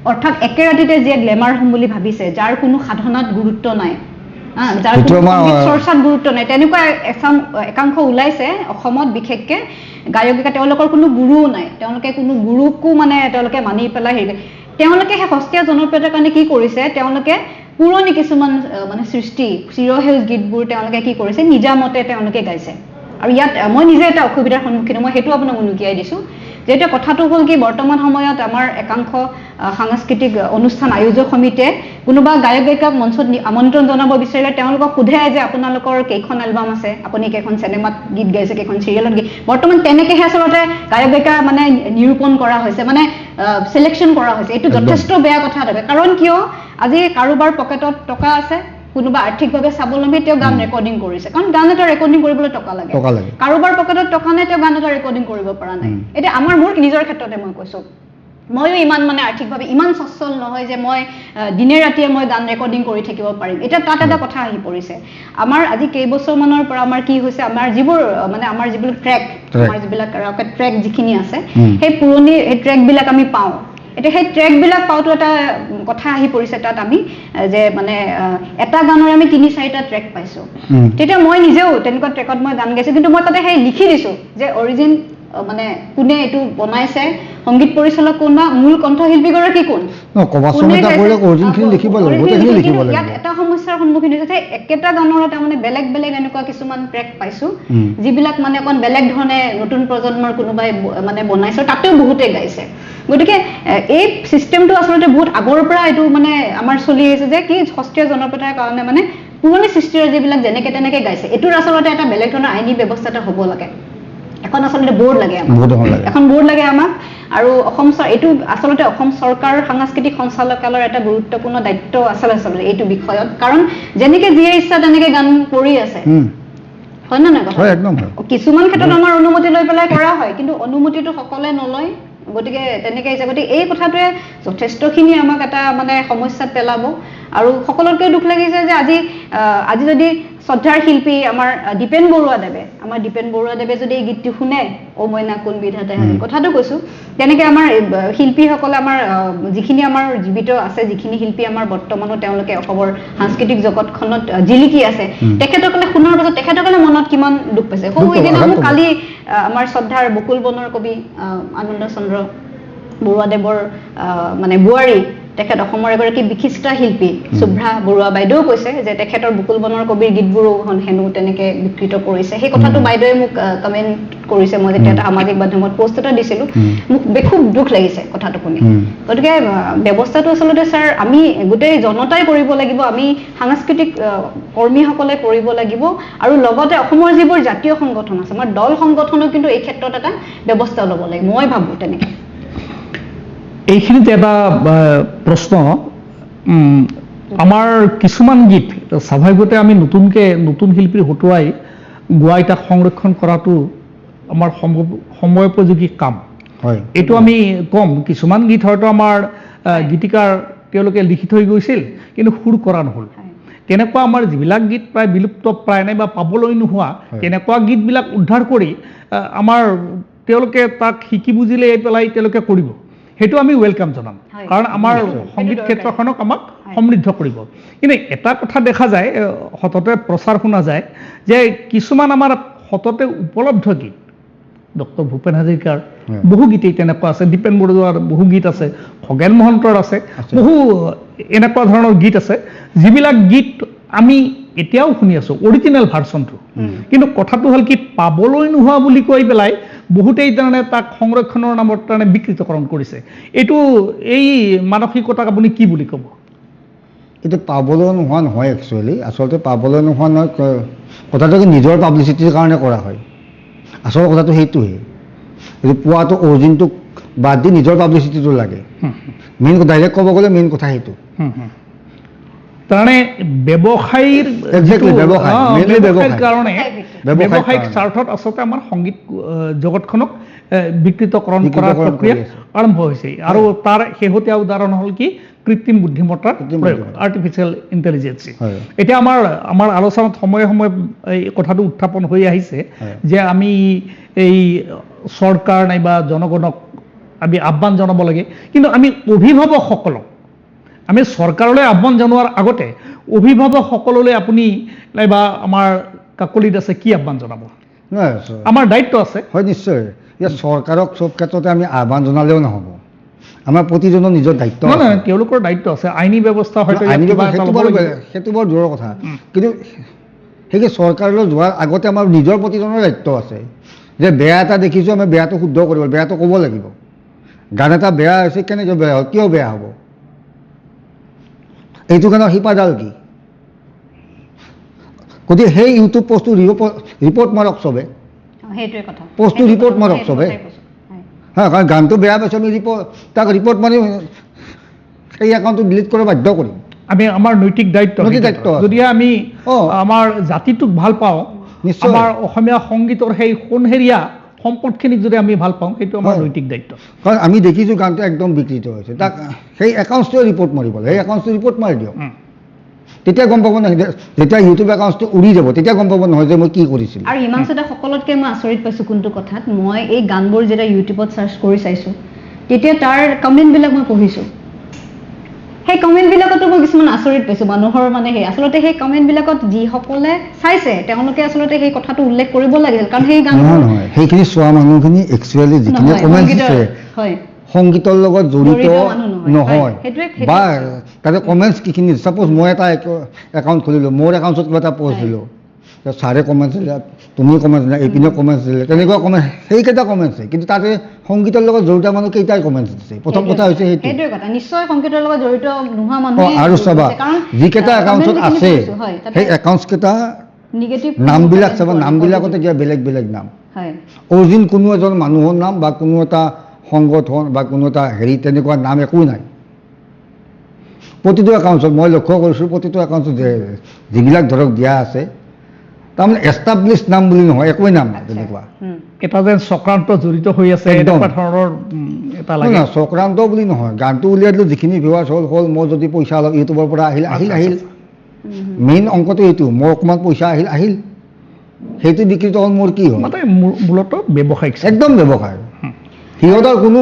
অৰ্থাৎ একে ৰাতিতে যিয়ে গ্লেমাৰ হ'ম বুলি ভাবিছে যাৰ কোনো সাধনাত গুৰুত্ব নাই যাৰ চৰ্চাত গুৰুত্ব নাই তেনেকুৱা একাংশ ওলাইছে অসমত বিশেষকৈ গায়কিকা তেওঁলোকৰ কোনো গুৰুও নাই তেওঁলোকে কোনো গুৰুকো মানে তেওঁলোকে মানি পেলাই তেওঁলোকে সেই সস্তীয়া জনপ্ৰিয়তাৰ কাৰণে কি কৰিছে তেওঁলোকে পুৰণি কিছুমান মানে সৃষ্টি চিৰসেউজ গীতবোৰ তেওঁলোকে কি কৰিছে নিজামতে তেওঁলোকে গাইছে আৰু ইয়াত মই নিজে এটা অসুবিধাৰ সন্মুখীন মই সেইটো আপোনাক উনুকিয়াই দিছোঁ যেটা কথাটো হ'ল কি বৰ্তমান সময়ত আমাৰ একাংশ সাংস্কৃতিক অনুষ্ঠান আয়োজক সমিতিয়ে কোনোবা গায়ক গায়িকাক মঞ্চত আমন্ত্ৰণ জনাব বিচাৰিলে তেওঁলোকক সোধে যে আপোনালোকৰ কেইখন এলবাম আছে আপুনি কেইখন সিনেমাত গীত গাইছে কেইখন সিৰিয়েলত গীত বৰ্তমান তেনেকেহে আচলতে গায়ক গায়িকা মানে নিৰূপণ কৰা হৈছে মানে সিলেকশন কৰা হৈছে এইটো যথেষ্ট বেয়া কথা থাকে কাৰণ কিয় আজি কাৰোবাৰ পকেটত টকা আছে কোনোবা আৰ্থিকভাৱে স্বাৱলম্বী তেওঁ গান ৰেকৰ্ডিং কৰিছে কাৰণ গান এটা ৰেকৰ্ডিং কৰিবলৈ টকা লাগে কাৰোবাৰ পকেটত টকা নাই তেওঁ গান এটা ৰেকৰ্ডিং কৰিব পৰা নাই এটা আমাৰ মোৰ নিজৰ ক্ষেত্ৰতে মই কৈছোঁ ময়ো ইমান মানে আৰ্থিকভাৱে ইমান সচ্ছল নহয় যে মই দিনে ৰাতিয়ে মই গান ৰেকৰ্ডিং কৰি থাকিব পাৰিম এটা তাত এটা কথা আহি পৰিছে আমাৰ আজি কেইবছৰমানৰ পৰা আমাৰ কি হৈছে আমাৰ যিবোৰ মানে আমাৰ যিবোৰ ট্ৰেক আমাৰ যিবিলাক ৰকেট ট্ৰেক যিখিনি আছে সেই পুৰণি এই ট্ৰেকবিলাক আমি পাওঁ এটা সেই ট্ৰেকবিলাক পাওঁতো এটা কথা আহি পৰিছে তাত আমি যে মানে এটা গানৰ আমি ৩-৪টা ট্ৰেক পাইছোঁ তেতিয়া মই নিজেও তেনেকুৱা ট্ৰেকত মই গান গাইছোঁ কিন্তু মই তাতে সেই লিখি দিছোঁ যে অৰিজিন মানে কোনে এইটো বনাইছে সংগীত পৰিচালক কোন বা মূল কণ্ঠশিল্পীগৰাকী কোন ইয়াত এটা সমস্যাৰ সন্মুখীন হৈছে যে একেটা গানৰ তাৰমানে বেলেগ বেলেগ এনেকুৱা কিছুমান ট্ৰেক পাইছোঁ যিবিলাক মানে অকণ বেলেগ ধৰণে নতুন প্ৰজন্মৰ কোনোবাই মানে বনাইছে তাতেও বহুতে গাইছে গতিকে এই চিষ্টেমটো আচলতে বহুত আগৰ পৰা এইটো মানে আমাৰ চলি আহিছে যে কি সস্তীয়া জনপ্ৰিয়তাৰ কাৰণে মানে পুৰণি সৃষ্টিৰ যিবিলাক যেনেকে তেনেকে গাইছে এইটোৰ আচলতে এটা বেলেগ ধৰণৰ আইনী ব্যৱস্থা এটা হ'ব লাগে এখন আচলতে বোৰ্ড লাগে এখন বোৰ্ড লাগে আমাক আৰু অসম এইটো আচলতে অসম চৰকাৰ সাংস্কৃতিক সঞ্চালকালয়ৰ এটা গুৰুত্বপূৰ্ণ দায়িত্ব আচলতে এইটো বিষয়ত কাৰণ যেনেকে যিয়ে ইচ্ছা তেনেকে গান কৰি আছে হয় না কথা কিছুমান ক্ষেত্ৰত আমাৰ অনুমতি লৈ পেলাই কৰা হয় কিন্তু অনুমতিটো সকলে নলয় গতিকে তেনেকে গতিকে এই কথাটোৱে যথেষ্টখিনি আমাক এটা মানে সমস্যাত পেলাব আৰু সকলোতকৈ দুখ লাগিছে যে আজি যদি শ্ৰদ্ধাৰ শিল্পী আমাৰ দীপেন বৰুৱাদেৱে যদি এই গীতটো শুনে অ মইনা কোন বিধাতে কথাটো কৈছোঁ তেনেকে আমাৰ শিল্পীসকলে আমাৰ যিখিনি আমাৰ জীৱিত আছে যিখিনি শিল্পী আমাৰ বৰ্তমানো তেওঁলোকে অসমৰ সাংস্কৃতিক জগতখনত জিলিকি আছে তেখেতসকলে শুনাৰ পাছত তেখেতসকলে মনত কিমান দুখ পাইছে সেইদিনা মোক কালি আমাৰ শ্ৰদ্ধাৰ বকুল বনৰ কবি আনন্দ চন্দ্ৰ বৰুৱাদেৱৰ মানে বোৱাৰী তেখেত অসমৰ এগৰাকী বিশিষ্ট শিল্পী শুভ্ৰা বৰুৱা বাইদেউ কৈছে যে তেখেতৰ বকুল বনৰ কবিৰ গীতবোৰো হেনো তেনেকে বিকৃত কৰিছে সেই কথাটো বাইদেৱে মোক কমেণ্ট কৰিছে মই যেতিয়া এটা সামাজিক মাধ্যমত পোষ্ট এটা দিছিলোঁ মোক খুব দুখ লাগিছে কথাটো শুনি গতিকে ব্যৱস্থাটো আচলতে ছাৰ আমি গোটেই জনতাই কৰিব লাগিব আমি সাংস্কৃতিক কৰ্মীসকলে কৰিব লাগিব আৰু লগতে অসমৰ যিবোৰ জাতীয় সংগঠন আছে আমাৰ দল সংগঠনেও কিন্তু এই ক্ষেত্ৰত এটা ব্যৱস্থা ল'ব লাগে মই ভাবোঁ তেনেকে এইখিনিতে এটা প্ৰশ্ন আমাৰ কিছুমান গীত স্বাভাৱিকতে আমি নতুন শিল্পী হতুৱাই গোৱা তাক সংৰক্ষণ কৰাটো আমাৰ সময়োপযোগী কাম হয় এইটো আমি কম কিছুমান গীত হয়তো আমাৰ গীতিকাৰ তেওঁলোকে লিখি থৈ গৈছিল কিন্তু সুৰ কৰা নহ'ল তেনেকুৱা আমাৰ যিবিলাক গীত প্ৰায় বিলুপ্ত প্ৰায় নাই বা পাবলৈ নোহোৱা হয়। তেনেকুৱা গীতবিলাক উদ্ধাৰ কৰি আমাৰ তেওঁলোকে তাক শিকি বুজিলে পেলাই তেওঁলোকে কৰিব, সেইটো আমি ৱেলকাম জনাম, হয়। কাৰণ আমাৰ নিশ্চয়। সংগীত সেইটো দৰকাৰী। ক্ষেত্ৰখনক আমাক হয়। সমৃদ্ধ কৰিব। কিন্তু এটা কথা দেখা যায়, সততে প্ৰচাৰ শুনা যায় যে কিছুমান আমাৰ সততে উপলব্ধ গীত, ডক্টৰ ভূপেন হাজৰিকাৰ হয়। বহু গীতেই তেনেকুৱা আছে, দীপেন বৰুৱাৰ বহু গীত আছে, খগেন মহন্তৰ আছে, বহু এনেকুৱা ধৰণৰ গীত আছে যিবিলাক গীত আমি এতিয়াও শুনি আছোঁ অৰিজিনেল ভাৰ্চনটো। কিন্তু কথাটো হ'ল কি, পাবলৈ নোহোৱা বুলি কৈ পেলাই বহুতেই তাৰমানে তাক সংৰক্ষণৰ নামত তাৰমানে বিকৃতকৰণ কৰিছে। এইটো এই মানসিকতাক আপুনি কি বুলি ক'ব? এইটো পাবলৈ নোহোৱা নহয়, একচুৱেলি আচলতে পাবলৈ নোহোৱা নহয়, কথাটো কি নিজৰ পাব্লিচিটিৰ কাৰণে কৰা হয়। আচল কথাটো সেইটোহে, এইটো পোৱাটো অৰিজিনটোক বাদ দি নিজৰ পাব্লিচিটিটো লাগে। মেইন ডাইৰেক্ট ক'ব গ'লে মেইন কথা সেইটো। তাৰমানে ব্যৱসায়ীৰ Exactly, ব্যৱসায়, mainly ব্যৱসায়ৰ ব্যৱসায়। কাৰণে ব্যৱসায়ৰ ব্যৱসায়িক কাৰণে। স্বাৰ্থত আচলতে আমাৰ সংগীত জগতখনক বিকৃতকৰণ কৰাৰ বিকৃতকৰণ প্ৰক্ৰিয়া কৰি আছে। আৰম্ভ হৈছে, আৰু তাৰ শেহতীয়া উদাহৰণ হ'ল কি কৃত্ৰিম বুদ্ধিমত্তাৰ কৃত্ৰিম প্ৰয়োগ, বুদ্ধিমত্তা। Artificial intelligence. হয়। এতিয়া আমাৰ আলোচনাত সময়ে সময়ে এই কথাটো উত্থাপন হৈ আহিছে হয়। যে আমি এই চৰকাৰ নাইবা জনগণক আমি আহ্বান জনাব লাগে, কিন্তু আমি অভিভাৱকসকলক, আমি চৰকাৰলৈ আহ্বান জনোৱাৰ আগতে অভিভাৱকসকললৈ আপুনি নাইবা আমাৰ কাকলিত আছে কি আহ্বান জনাব? নহয়, আমাৰ দায়িত্ব আছে। হয় নিশ্চয়। এতিয়া চৰকাৰক চব ক্ষেত্ৰতে আমি আহ্বান জনালেও নহ'ব, আমাৰ প্ৰতিজনৰ নিজৰ দায়িত্ব নহয় আছে। নহয়, তেওঁলোকৰ দায়িত্ব আছে, আইনী ব্যৱস্থা হয়তো ইয়াত আইনী কিবা ব্যৱস্থা এটা সেইটো ল'ব বাৰু লাগিব। বেলেগ, সেইটো বৰ দূৰৰ কথা। কিন্তু সেই চৰকাৰলৈ যোৱাৰ আগতে আমাৰ নিজৰ প্ৰতিজনৰ দায়িত্ব আছে যে বেয়া এটা দেখিছোঁ, আমি বেয়াটো শুদ্ধ কৰিব, বেয়াটো ক'ব লাগিব। গান এটা বেয়া হৈছে, কেনেকৈ বেয়া হ'ল, কিয় বেয়া হ'ব, এইটো কাৰণে শিপাডাল কি? গতিকে সেই ইউটিউব পষ্টটো ৰিপৰ্ট মাৰক চবে, সেইটোৱে কথা। পষ্টটো সেইটো ৰিপৰ্ট কথা, মাৰক সেইটো চবে। কথাই কৈছোঁ। হয়। হা, কাৰণ গানটো বেয়া পাইছোঁ, আমি তাক ৰিপৰ্ট মাৰি সেই একাউণ্টটো ডিলিট কৰিব বাধ্য কৰিম। আমি আমাৰ নৈতিক দায়িত্ব, নৈতিক সেইটো। দায়িত্ব আছে। যদিহে আমি অঁ। আমাৰ জাতিটোক ভাল পাওঁ, নিশ্চয়। আমাৰ অসমীয়া সংগীতৰ সেই সোণহেৰীয়া সম্পদখিনিক যদি আমি ভাল পাওঁ, সেইটো আমাৰ হয়। নৈতিক দায়িত্ব। কাৰণ আমি দেখিছোঁ গানটো একদম বিকৃত হৈছে, তাক সেই একাউণ্টটোৱে ৰিপৰ্ট মাৰিব লাগে, সেই একাউণ্টটো ৰিপৰ্ট মাৰি দিয়ক। তেতিয়া গম পাব নহয়, যেতিয়া ইউটিউব একাউণ্টটো উৰি যাব তেতিয়া গম পাব নহয় যে মই কি কৰিছিলোঁ। আৰু হিমাংশুদা সকলোতকৈ মই আচৰিত পাইছোঁ কোনটো কথাত, মই এই গানবোৰ যেতিয়া ইউটিউবত চাৰ্চ কৰি চাইছোঁ, তেতিয়া তাৰ কমেণ্টবিলাক মই পঢ়িছোঁ। সেই কমেণ্টবিলাকতো মই কিছুমান আচৰিত পাইছোঁ, মানুহৰ মানে সেই আচলতে সেই কমেণ্টবিলাকত যিসকলে চাইছে তেওঁলোকে আচলতে সেই কথাটো উল্লেখ কৰিব লাগিছিল, কাৰণ সেই গানবোৰ নহয় নহয়, সেইখিনি চোৱা মানুহখিনি একচুৱেলি যিখিনি নহয়, কমেণ্টছ সংগীতৰ- দিছে হয়, সংগীতৰ লগত জড়িত মানুহ নহয়। নহয়, হয়, সেইটোৱে বা কৈছোঁ। তাতে কমেণ্টছ কিখিনি, ছাপ'জ মই এটা একাউণ্ট খুলিলোঁ, মোৰ একাউণ্টত কিবা এটা পষ্ট হয়। দিলোঁ, ছাৰে কমেণ্টছ দিলে, তুমি কমেণ্টছ দিলা, এইপিনে কমেণ্টছ দিলে, তেনেকুৱা কমেণ্ট, সেইকেইটা কমেণ্টছে, কিন্তু তাতে সংগীতৰ লগত জড়িত মানুহ কেইটাই কমেণ্টছ দিছে। প্ৰথম কথা হৈছে সেইটো। সেইটোৱে কথা, নিশ্চয় সংগীতৰ লগত জড়িত নোহোৱা অঁ, মানুহে আৰু চাবা, কাৰণ যিকেইটা একাউণ্টছত comment যিখিনি আছে কৰিছোঁ, হয়, তাতে সেই একাউণ্টছকেইটা negative নামবিলাক comment চাবা, পোৱা নাই, নামবিলাকতে positive। কিবা বেলেগ বেলেগ নাম, হয়, অৰিজিন কোনো এজন মানুহৰ নাম বা কোনো এটা সংগঠন বা কোনো এটা হেৰি তেনেকুৱা নাম একো নাই। প্ৰতিটো একাউণ্টছত মই লক্ষ্য কৰিছোঁ, প্ৰতিটো একাউণ্টছত যিবিলাক ধৰক দিয়া আছে, তাৰমানে এষ্টাব্লিছ নাম বুলি নহয়, একোৱেই নাম নাই তেনেকুৱা। এটা যেন চক্ৰান্ত জড়িত হৈ আছে, একদম। এনেকুৱা ধৰণৰ এটা নহয় লাগে। নহয়, চক্ৰান্ত বুলি নহয়, গানটো উলিয়াই দিলোঁ, যিখিনি ভিউৱাৰ্ছ হ'ল, মই যদি পইচা অলপ ইউটিউবৰ পৰা আহিল, মেইন অংকটো এইটো, মোৰ অকণমান পইচা আহিল, সেইটো বিকৃত হ'ল, মোৰ কি হ'ল? মানে মূলতঃ ব্যৱসায়িক একদম ব্যৱসায়। সিহঁতৰ কোনো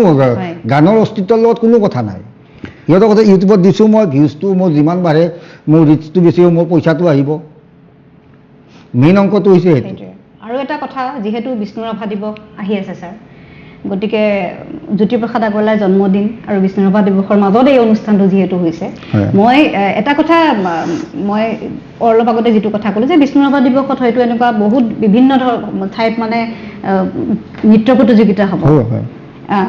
গানৰ অস্তিত্বৰ লগত কোনো কথা নাই। সিহঁতৰ কথা ইউটিউবত দিছোঁ মই, ভিউজটো মোৰ যিমান বাঢ়ে, মোৰ ৰিচটো বেছি হ'ব, মোৰ পইচাটো আহিব। মেইন অংকটো হৈছে সেইটো। সেইটোৱে। আৰু এটা কথা, যিহেতু বিষ্ণু ৰাভা দিৱস আহি আছে ছাৰ, গতিকে জ্যোতিপ্ৰসাদ আগৰৱালাৰ জন্মদিন আৰু বিষ্ণু ৰাভা দিৱসৰ মাজত এই অনুষ্ঠানটো যিহেতু হৈছে, হয়। মই এটা কথা, মই অলপ আগতে যিটো কথা ক'লোঁ যে বিষ্ণু ৰাভা দিৱসত হয়তো এনেকুৱা বহুত বিভিন্ন ঠাইত মানে নৃত্য প্ৰতিযোগিতা হ'ব। হয়।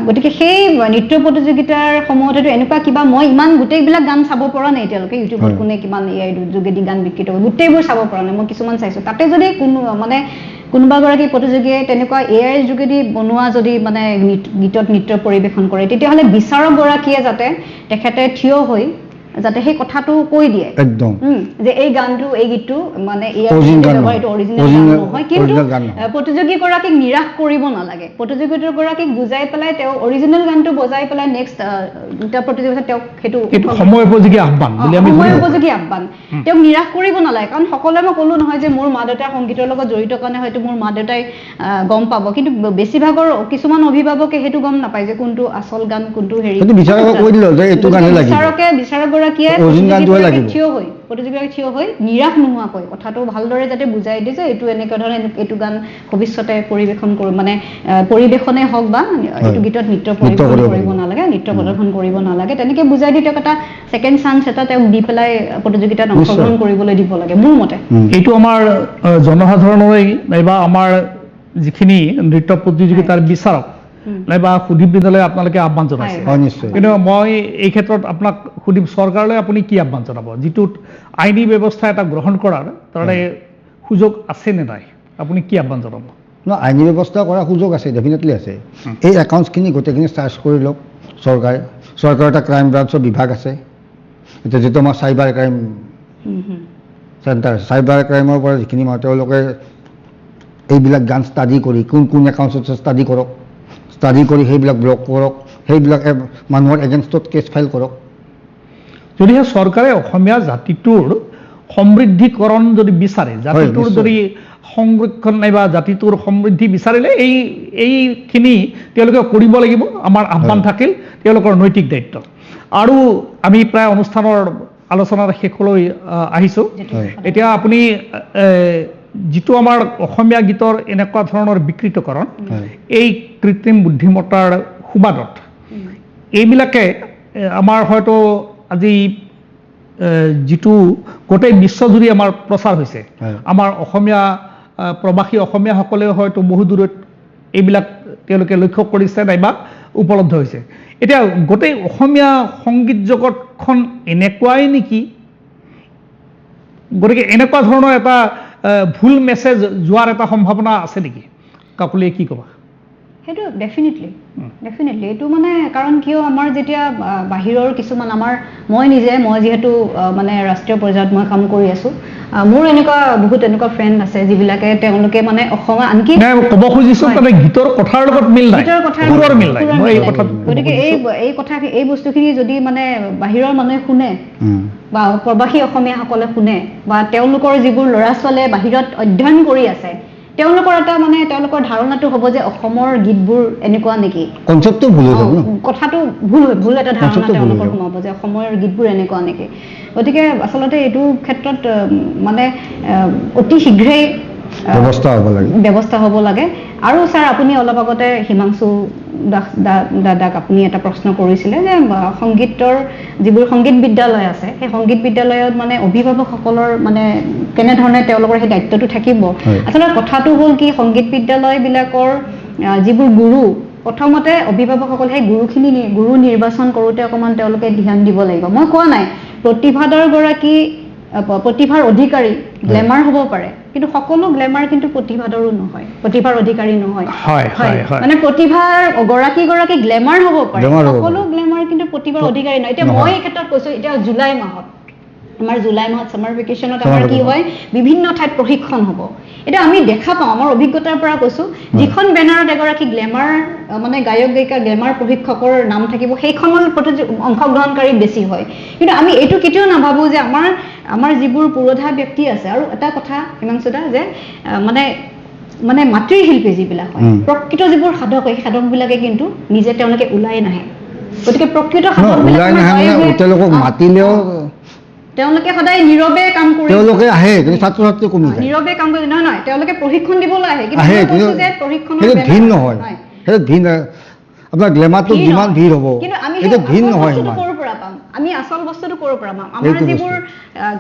গতিকে সেই নৃত্য প্ৰতিযোগিতাৰ সময়তেতো এনেকুৱা কিবা, মই ইমান গোটেইবিলাক গান চাব পৰা নাই এতিয়ালৈকে, ইউটিউবত হয়। কোনে কিমান এআইৰ যোগেদি গান বিকৃত কৰে, গোটেইবোৰ চাব পৰা নাই, মই কিছুমান চাইছোঁ। তাতে যদি কোনোবাগৰাকী প্ৰতিযোগীয়ে তেনেকুৱা এআইৰ যোগেদি বনোৱা যদি মানে গীতত নৃত্য পৰিৱেশন কৰে, তেতিয়াহ'লে বিচাৰকগৰাকীয়ে যাতে তেখেতে থিয় হৈ যাতে সেই কথাটো কৈ দিয়ে একদম যে এই গানটো এই গীতটো মানে Original গান নহয়। এইটো অৰিজিনেল Original- নহয় কিন্তু original গান নহয়। প্ৰতিযোগীগৰাকীক নিৰাশ কৰিব নালাগে প্ৰতিযোগীগৰাকীক বুজাই পেলাই তেওঁ অৰিজিনেল গানটো বজাই পেলাই নেক্সট প্ৰতিযোগিতাত তেওঁক সেইটো এইটো সময় উপযোগী আহ্বান বুলি আমি সময় ধৰিব পাৰোঁ। উপযোগী আহ্বান তেওঁক নিৰাশ কৰিব নালাগে কাৰণ সকলোৱে মই ক'লো নহয় যে মোৰ মা দেউতা সংগীতৰ লগত জড়িত কাৰণে হয়তো মোৰ মা দেউতাই গম পাব কিন্তু বেছিভাগৰ কিছুমান অভিভাৱকে সেইটো গম নাপায় যে কোনটো আচল গান কোনটো হেৰি সেইটো বিচাৰকে কৈ দিলে যে এইটো গানে লাগিব বিচাৰকগৰাকীয়ে Original গানটোহে লাগিব। প্ৰতিযোগীগৰাকী থিয় হৈ নিৰাশ নোহোৱাকৈ কথাটো ভালদৰে যাতে বুজাই দিয়ে যে এইটো এনেকুৱা ধৰণে এইটো গান ভৱিষ্যতে পৰিৱেশন কৰোঁ মানে পৰিৱেশনে হওক বা এইটো গীতত নৃত্য পৰিৱেশন কৰিব নালাগে নৃত্য প্ৰদৰ্শন কৰিব নালাগে তেনেকৈ বুজাই দি তেওঁক এটা ছেকেণ্ড চান্স এটা তেওঁক দি পেলাই প্ৰতিযোগিতাত অংশগ্ৰহণ কৰিবলৈ দিব লাগে মোৰ মতে এইটো আমাৰ জনসাধাৰণৰে নাইবা আমাৰ যিখিনি নৃত্য প্ৰতিযোগিতাৰ বিচাৰক নাইবা সুদীপ বিদ্যালয়ে আপোনালোকে আহ্বান জনাইছে হয় নিশ্চয় কিন্তু মই এই ক্ষেত্ৰত আপোনাক সুদীপ চৰকাৰলৈ আপুনি কি আহ্বান জনাব যিটোত আইনী ব্যৱস্থা এটা গ্ৰহণ কৰাৰ তাৰে সুযোগ আছে নে নাই আপুনি কি আহ্বান জনাব আইনী ব্যৱস্থা কৰাৰ সুযোগ আছে ডেফিনেটলি আছে এই একাউণ্টছখিনি গোটেইখিনি চাৰ্চ কৰি লওক চৰকাৰৰ এটা ক্ৰাইম ব্ৰাঞ্চৰ বিভাগ আছে এতিয়া যিটো আমাৰ চাইবাৰ ক্ৰাইম চেণ্টাৰ চাইবাৰ ক্ৰাইমৰ পৰা যিখিনি তেওঁলোকে এইবিলাক গান ষ্টাডি কৰি কোন একাউণ্টছত ষ্টাডি কৰক ষ্টাডি কৰি সেইবিলাক ব্লক কৰক সেইবিলাক মানুহৰ এগেইনষ্টত কেছ ফাইল কৰক যদিহে চৰকাৰে অসমীয়া জাতিটোৰ সমৃদ্ধিকৰণ যদি বিচাৰে জাতিটোৰ নিশ্চয়। যদি সংৰক্ষণ নাইবা জাতিটোৰ সমৃদ্ধি বিচাৰিলে এইখিনি তেওঁলোকে কৰিব লাগিব আমাৰ আহ্বান থাকিল তেওঁলোকৰ নৈতিক দায়িত্ব আৰু আমি প্ৰায় অনুষ্ঠানৰ আলোচনাৰ শেষলৈ আহিছোঁ এতিয়া আপুনি যিটো আমাৰ অসমীয়া গীতৰ এনেকুৱা ধৰণৰ বিকৃতকৰণ এই কৃত্ৰিম বুদ্ধিমত্তাৰ সুবাদত এইবিলাকে আমাৰ হয়তো আজি যিটো গোটেই বিশ্বজুৰি আমাৰ প্ৰচাৰ হৈছে আমাৰ অসমীয়া প্ৰবাসী অসমীয়াসকলেও হয়তো বহু দূৰত এইবিলাক তেওঁলোকে লক্ষ্য কৰিছে নাইবা উপলব্ধ হৈছে এতিয়া গোটেই অসমীয়া সংগীত জগতখন এনেকুৱাই নেকি গতিকে এনেকুৱা ধৰণৰ এটা ভুল মেছেজ যোৱাৰ এটা সম্ভাৱনা আছে নেকি কাকলিয়ে কি ক'বা সেইটো ডেফিনেটলি এইটো মানে কাৰণ কিয় আমাৰ যেতিয়া বাহিৰৰ কিছুমান মই যিহেতু মানে ৰাষ্ট্ৰীয় পৰ্যায়ত মই কাম কৰি আছোঁ মোৰ বহুত এনেকুৱা ফ্ৰেণ্ড আছে যিবিলাকে তেওঁলোকে মানে অসমত আনকি ক'ব খুজিছোঁ মানে গীতৰ কথাৰ লগত মিল নাই সুৰৰ মিল নাই মই এই কথা গতিকে এই বস্তুখিনি যদি মানে বাহিৰৰ মানুহে শুনে বা প্ৰবাসী অসমীয়াসকলে শুনে বা তেওঁলোকৰ যিবোৰ ল'ৰা ছোৱালীয়ে বাহিৰত অধ্যয়ন কৰি আছে তেওঁলোকৰ এটা মানে তেওঁলোকৰ ধাৰণাটো হ'ব যে অসমৰ গীতবোৰ এনেকুৱা নেকি কনচেপ্টটো ভুল হৈ যাব কথাটো ভুল এটা ধাৰণা তেওঁলোকৰ সোমাব যে অসমৰ গীতবোৰ এনেকুৱা নেকি গতিকে আচলতে এইটো ক্ষেত্ৰত মানে অতি শীঘ্ৰেই ব্যৱস্থা হ'ব লাগে আৰু ছাৰ আপুনি অলপ আগতে হিমাংশু দাদাক আপুনি এটা প্ৰশ্ন কৰিছিলে যে সংগীতৰ যিবোৰ সংগীত বিদ্যালয় আছে সেই সংগীত বিদ্যালয়ত মানে অভিভাৱকসকলৰ মানে কেনেধৰণে তেওঁলোকৰ সেই দায়িত্বটো থাকিব আচলতে কথাটো হ'ল কি সংগীত বিদ্যালয়বিলাকৰ যিবোৰ গুৰু প্ৰথমতে অভিভাৱকসকলে সেই গুৰু নিৰ্বাচন কৰোঁতে অকণমান তেওঁলোকে ধ্যান দিব লাগিব মই কোৱা নাই প্ৰতিভাৰ অধিকাৰী গ্লেমাৰ হ'ব পাৰে কিন্তু সকলো গ্লেমাৰ কিন্তু প্ৰতিভাদৰো নহয় প্ৰতিভাৰ অধিকাৰী নহয় মানে প্ৰতিভাৰ গৰাকী গ্লেমাৰ হ'ব পাৰে সকলো গ্লেমাৰ কিন্তু প্ৰতিভাৰ অধিকাৰী নহয় এতিয়া মই এই ক্ষেত্ৰত কৈছোঁ এতিয়া জুলাই মাহত ছামাৰ ভেকেশ্যনত আমাৰ কি হয় বিভিন্ন ঠাইত প্ৰশিক্ষণ হ'ব এতিয়া আমি দেখা পাওঁ আমাৰ অভিজ্ঞতাৰ পৰা কৈছোঁ যিখন বেনাৰত এগৰাকী গ্লেমাৰ মানে গায়ক গায়িকা গ্লেমাৰ প্ৰশিক্ষকৰ নাম থাকিব সেইখনৰ অংশগ্ৰহণকাৰী বেছি হয় কিন্তু আমি এইটো কেতিয়াও নাভাবোঁ যে আমাৰ যিবোৰ পুৰোধা ব্যক্তি আছে আৰু এটা কথা হিমাংশুদা যে মানে মাতৃ শিল্পী যিবিলাক হয় প্ৰকৃত যিবোৰ সাধক হয় সাধকবিলাকে কিন্তু নিজে তেওঁলোকে ওলাই নাহে গতিকে প্ৰকৃত সাধকবিলাক মাতিলেও তেওঁলোকে সদায় নীৰৱে কাম কৰি তেওঁলোকে আহে কিন্তু ছাত্ৰ ছাত্ৰী কমি যায় নীৰৱে কাম কৰি নহয় তেওঁলোকে প্ৰশিক্ষণ দিবলৈ আহে কিন্তু প্ৰশিক্ষণৰ ভিৰ নহয় সেইটো ভিৰ আপোনাৰ গ্লেমাৰটো যিমান ভিৰ হ'ব সেইটো ভিৰ নহয় আমি আচল বস্তুটো ক'ৰ পৰা পাম আমাৰ যিবোৰ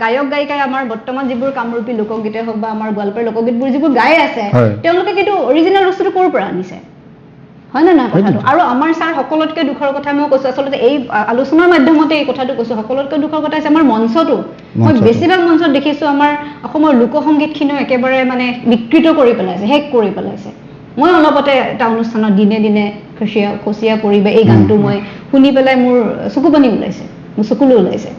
গায়ক গায়িকাই আমাৰ বৰ্তমান যিবোৰ কামৰূপী লোকগীতে হওক বা আমাৰ গোৱালপাৰ লোকগীতবোৰ যিবোৰ গাই আছে তেওঁলোকে কিন্তু অৰিজিনেল বস্তুটো ক'ৰ পৰা আনিছে হয় না কথাটো আৰু আমাৰ ছাৰ সকলোতকৈ দুখৰ কথা মই কৈছোঁ আচলতে এই আলোচনাৰ মাধ্যমতে এই কথাটো কৈছোঁ সকলোতকৈ দুখৰ কথা হৈছে আমাৰ মঞ্চটো মই বেছিভাগ মঞ্চত দেখিছোঁ আমাৰ অসমৰ লোকসংগীতখিনিও একেবাৰে মানে বিকৃত কৰি পেলাইছে শেষ কৰি পেলাইছে মই অলপতে এটা অনুষ্ঠানত দিনে দিনে খচিয়া পৰিবে এই গানটো মই শুনি পেলাই মোৰ চকুপানী ওলাইছে মোৰ চকুলৈ ওলাইছে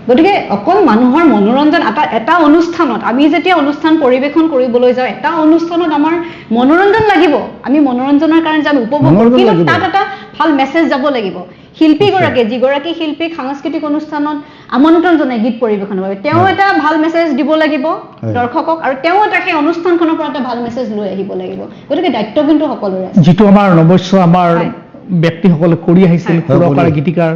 গতিকে অকল মানুহৰ মনোৰঞ্জন এটা অনুষ্ঠানত আমি যেতিয়া অনুষ্ঠান পৰিৱেশন কৰিবলৈ যাওঁ এটা অনুষ্ঠানত আমাৰ মনোৰঞ্জন লাগিব আমি মনোৰঞ্জনৰ কাৰণে যাম উপভোগ মনোৰঞ্জন কিন্তু লাগিব। তাত এটা ভাল মেছেজ যাব লাগিব শিল্পীগৰাকী যিগৰাকী শিল্পীক সাংস্কৃতিক অনুষ্ঠানত আমন্ত্ৰণ জনাই গীত পৰিৱেশনৰ বাবে তেওঁ এটা ভাল মেছেজ দিব লাগিব দৰ্শকক আৰু তেওঁ এটা সেই অনুষ্ঠানখনৰ পৰা এটা ভাল মেছেজ লৈ আহিব লাগিব গতিকে দায়িত্ব কিন্তু সকলোৰে আছে যিটো আমাৰ নৱস্য আমাৰ হয়। ব্যক্তিসকলে কৰি আহিছিল হয়। সুৰকাৰ গীতিকাৰ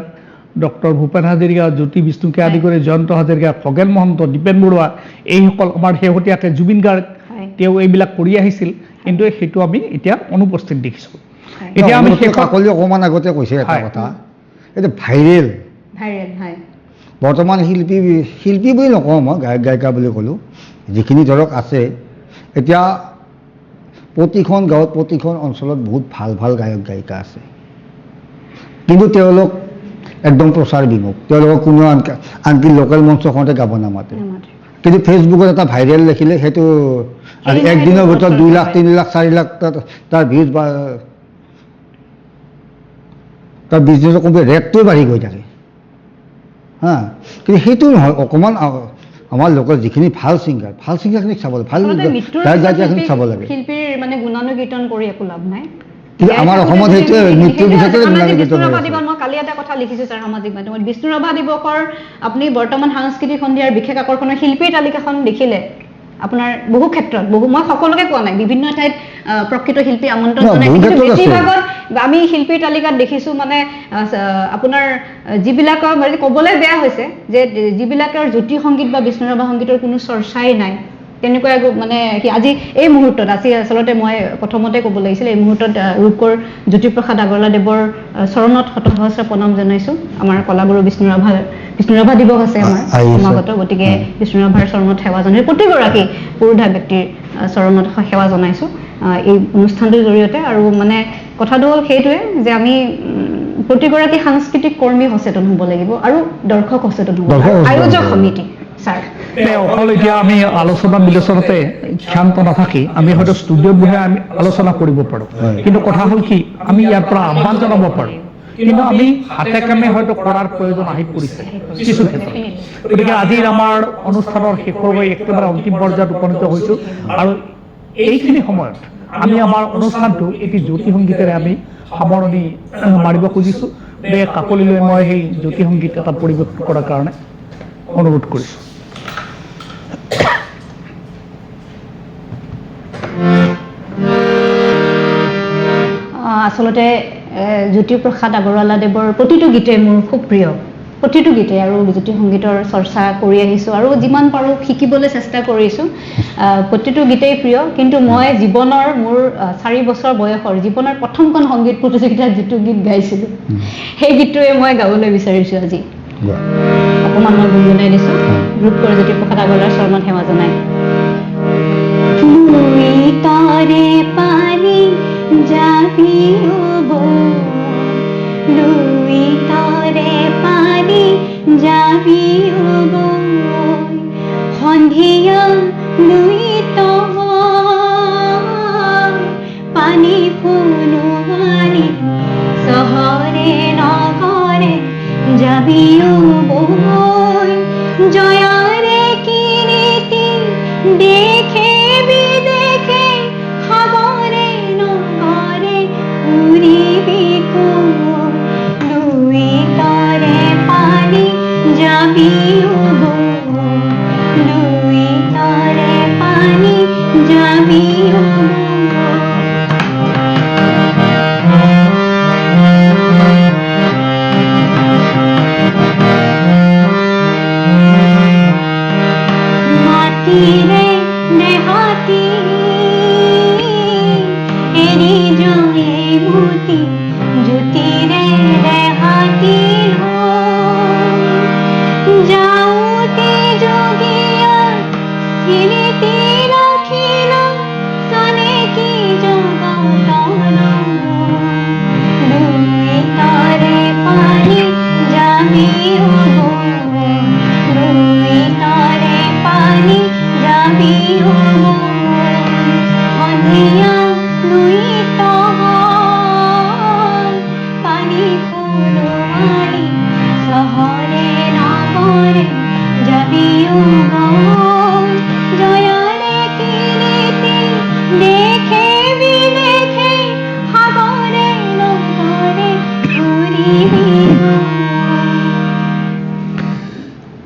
ডক্টৰ ভূপেন হাজৰিকা জ্যোতি বিষ্ণুকে আদি কৰি জয়ন্ত হাজৰিকা খগেন মহন্ত দীপেন বৰুৱা এইসকল আমাৰ শেহতীয়াকৈ জুবিন গাৰ্গ হয়। তেওঁ এইবিলাক কৰি আহিছিল কিন্তু সেইটো আমি এতিয়া অনুপস্থিত দেখিছোঁ হয়। এতিয়া আমি অনুপস্থিত কাকলি অকণমান আগতে কৈছে এটা হয়। কথা এইটো ভাইৰেল হয় বৰ্তমান শিল্পী বুলি নকওঁ মই গায়ক গায়িকা বুলি ক'লোঁ যিখিনি ধৰক আছে এতিয়া প্ৰতিখন গাঁৱত প্ৰতিখন অঞ্চলত বহুত ভাল ভাল গায়ক গায়িকা আছে কিন্তু তেওঁলোক একদম প্ৰচাৰ বিমুখ তেওঁলোকক কোনো আনকি লোকেল মঞ্চখনতে গাব নামাতে কিন্তু ফেচবুকত এটা ভাইৰেল দেখিলে সেইটো আৰু একদিনৰ ভিতৰত 2 লাখ 3 লাখ 4 লাখ তাৰ ভিউজ বা তাৰ বিজনেছৰ কোনোবা ৰেটটোৱে বাঢ়ি গৈ থাকে হা কিন্তু সেইটো নহয় অকণমান আমাৰ লোকেল যিখিনি ভাল ছিংগাৰখিনিক চাব লাগে ভাল গায়ক গায়িকাখিনিক চাব লাগে শিল্পীৰ মানে গুণানুকীৰ্তন কৰি একো লাভ নাই কিন্তু আমাৰ অসমত সেইটোৱে মৃত্যুৰ পিছতে বিষ্ণু ৰাভা দিৱস মই কালি এটা কথা লিখিছো ছাৰ সামাজিক মাধ্যমত বিষ্ণু ৰাভা দিৱসৰ আপুনি বৰ্তমান সাংস্কৃতিক সন্ধিয়াৰ বিশেষ আকৰ্ষণৰ শিল্পীৰ তালিকাখন দেখিলে আপোনাৰ বহু ক্ষেত্ৰত মই সকলোকে কোৱা নাই বিভিন্ন ঠাইত প্ৰকৃত শিল্পী আমন্ত্ৰণ জনাইছে কিন্তু বেছিভাগত আমি শিল্পীৰ তালিকাত দেখিছো মানে আপোনাৰ যিবিলাকৰ মানে ক'বলৈ বেয়া হৈছে যে যিবিলাকৰ জ্যোতি সংগীত বা বিষ্ণু ৰাভা সংগীতৰ কোনো চৰ্চাই নাই তেনেকুৱা মানে কি আজি এই মুহূৰ্তত আজি আচলতে মই প্ৰথমতে ক'ব লাগিছিল এই মুহূৰ্তত ৰূপকৰ জ্যোতিপ্ৰসাদ আগৰৱালাদেৱৰ চৰণত শতসহস্ৰ প্ৰণাম জনাইছোঁ আমাৰ কলাগুৰু বিষ্ণু ৰাভা দিৱস আছে আমাৰ সমাগত গতিকে বিষ্ণু ৰাভাৰ চৰণত সেৱা জনাইছোঁ প্ৰতিগৰাকী পুৰুধা ব্যক্তিৰ চৰণত সেৱা জনাইছোঁ এই অনুষ্ঠানটোৰ জৰিয়তে আৰু মানে কথাটো হ'ল সেইটোৱে যে আমি প্ৰতিগৰাকী সাংস্কৃতিক কৰ্মী সচেতন হ'ব লাগিব আৰু দৰ্শক সচেতন হ'ব আয়োজক সমিতি ছাৰ অকল এতিয়া আমি আলোচনা বিলোচনাতে ক্ষান্ত নাথাকি আমি হয়তো ষ্টুডিঅ'ত বহি আমি আলোচনা কৰিব পাৰোঁ কিন্তু কথা হ'ল কি আমি ইয়াৰ পৰা আহ্বান জনাব পাৰোঁ কিন্তু আমি হাতে কামে হয়তো কৰাৰ প্ৰয়োজন আহি পৰিছে কিছু ক্ষেত্ৰত গতিকে আজিৰ আমাৰ অনুষ্ঠানৰ শেষৰ হৈ একেবাৰে অন্তিম পৰ্যায়ত উপনীত হৈছোঁ আৰু এইখিনি সময়ত আমি আমাৰ অনুষ্ঠানটো এটি জ্যোতি সংগীতেৰে আমি সামৰণি মাৰিব খুজিছোঁ গতিকে কাকলিলৈ মই সেই জ্যোতি সংগীত এটা পৰিৱেশন কৰাৰ কাৰণে অনুৰোধ কৰিছোঁ আচলতে জ্যোতিপ্ৰসাদ আগৰৱালাদেৱৰ প্ৰতিটো গীতে মোৰ খুব প্ৰিয় প্ৰতিটো গীতে আৰু জ্যোতি সংগীতৰ চৰ্চা কৰি আহিছোঁ আৰু যিমান পাৰোঁ শিকিবলৈ চেষ্টা কৰিছোঁ প্ৰতিটো গীতেই প্ৰিয় কিন্তু মই জীৱনৰ মোৰ 4 বছৰ বয়সৰ জীৱনৰ প্ৰথমখন সংগীত প্ৰতিযোগিতাত যিটো গীত গাইছিলোঁ সেই গীতটোৱে মই গাবলৈ বিচাৰিছোঁ আজি অকণমান মই গুণগুণাই দিছোঁ ৰূপকৰ জ্যোতিপ্ৰসাদ আগৰৱালাৰ চৰণত সেৱা জনাই তাৰে পানি যাবি লুই তাৰে পানি যাবি সন্ধিয়া লুই পানি ফুলুৱানি চহৰে নগৰে যাবি জয়াৰে কীৰ্তি দেখে বিদেশে সাগৰে নগৰে উৰিবি লুই তৰে পানী যাবি লুই তৰে পানী যাবি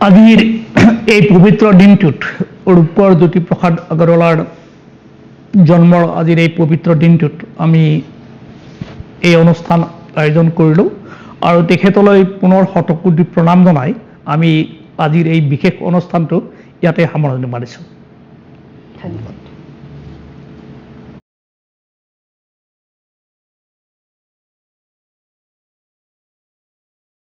আজিৰ এই পবিত্ৰ দিনটোত ৰূপৰ জ্যোতিপ্ৰসাদ আগৰৱালাৰ জন্মৰ আজিৰ এই পবিত্ৰ দিনটোত আমি এই অনুষ্ঠান আয়োজন কৰিলোঁ আৰু তেখেতলৈ পুনৰ শতকোটি প্ৰণাম জনাই আমি আজিৰ এই বিশেষ অনুষ্ঠানটো ইয়াতে সামৰণি মাৰিছোঁ।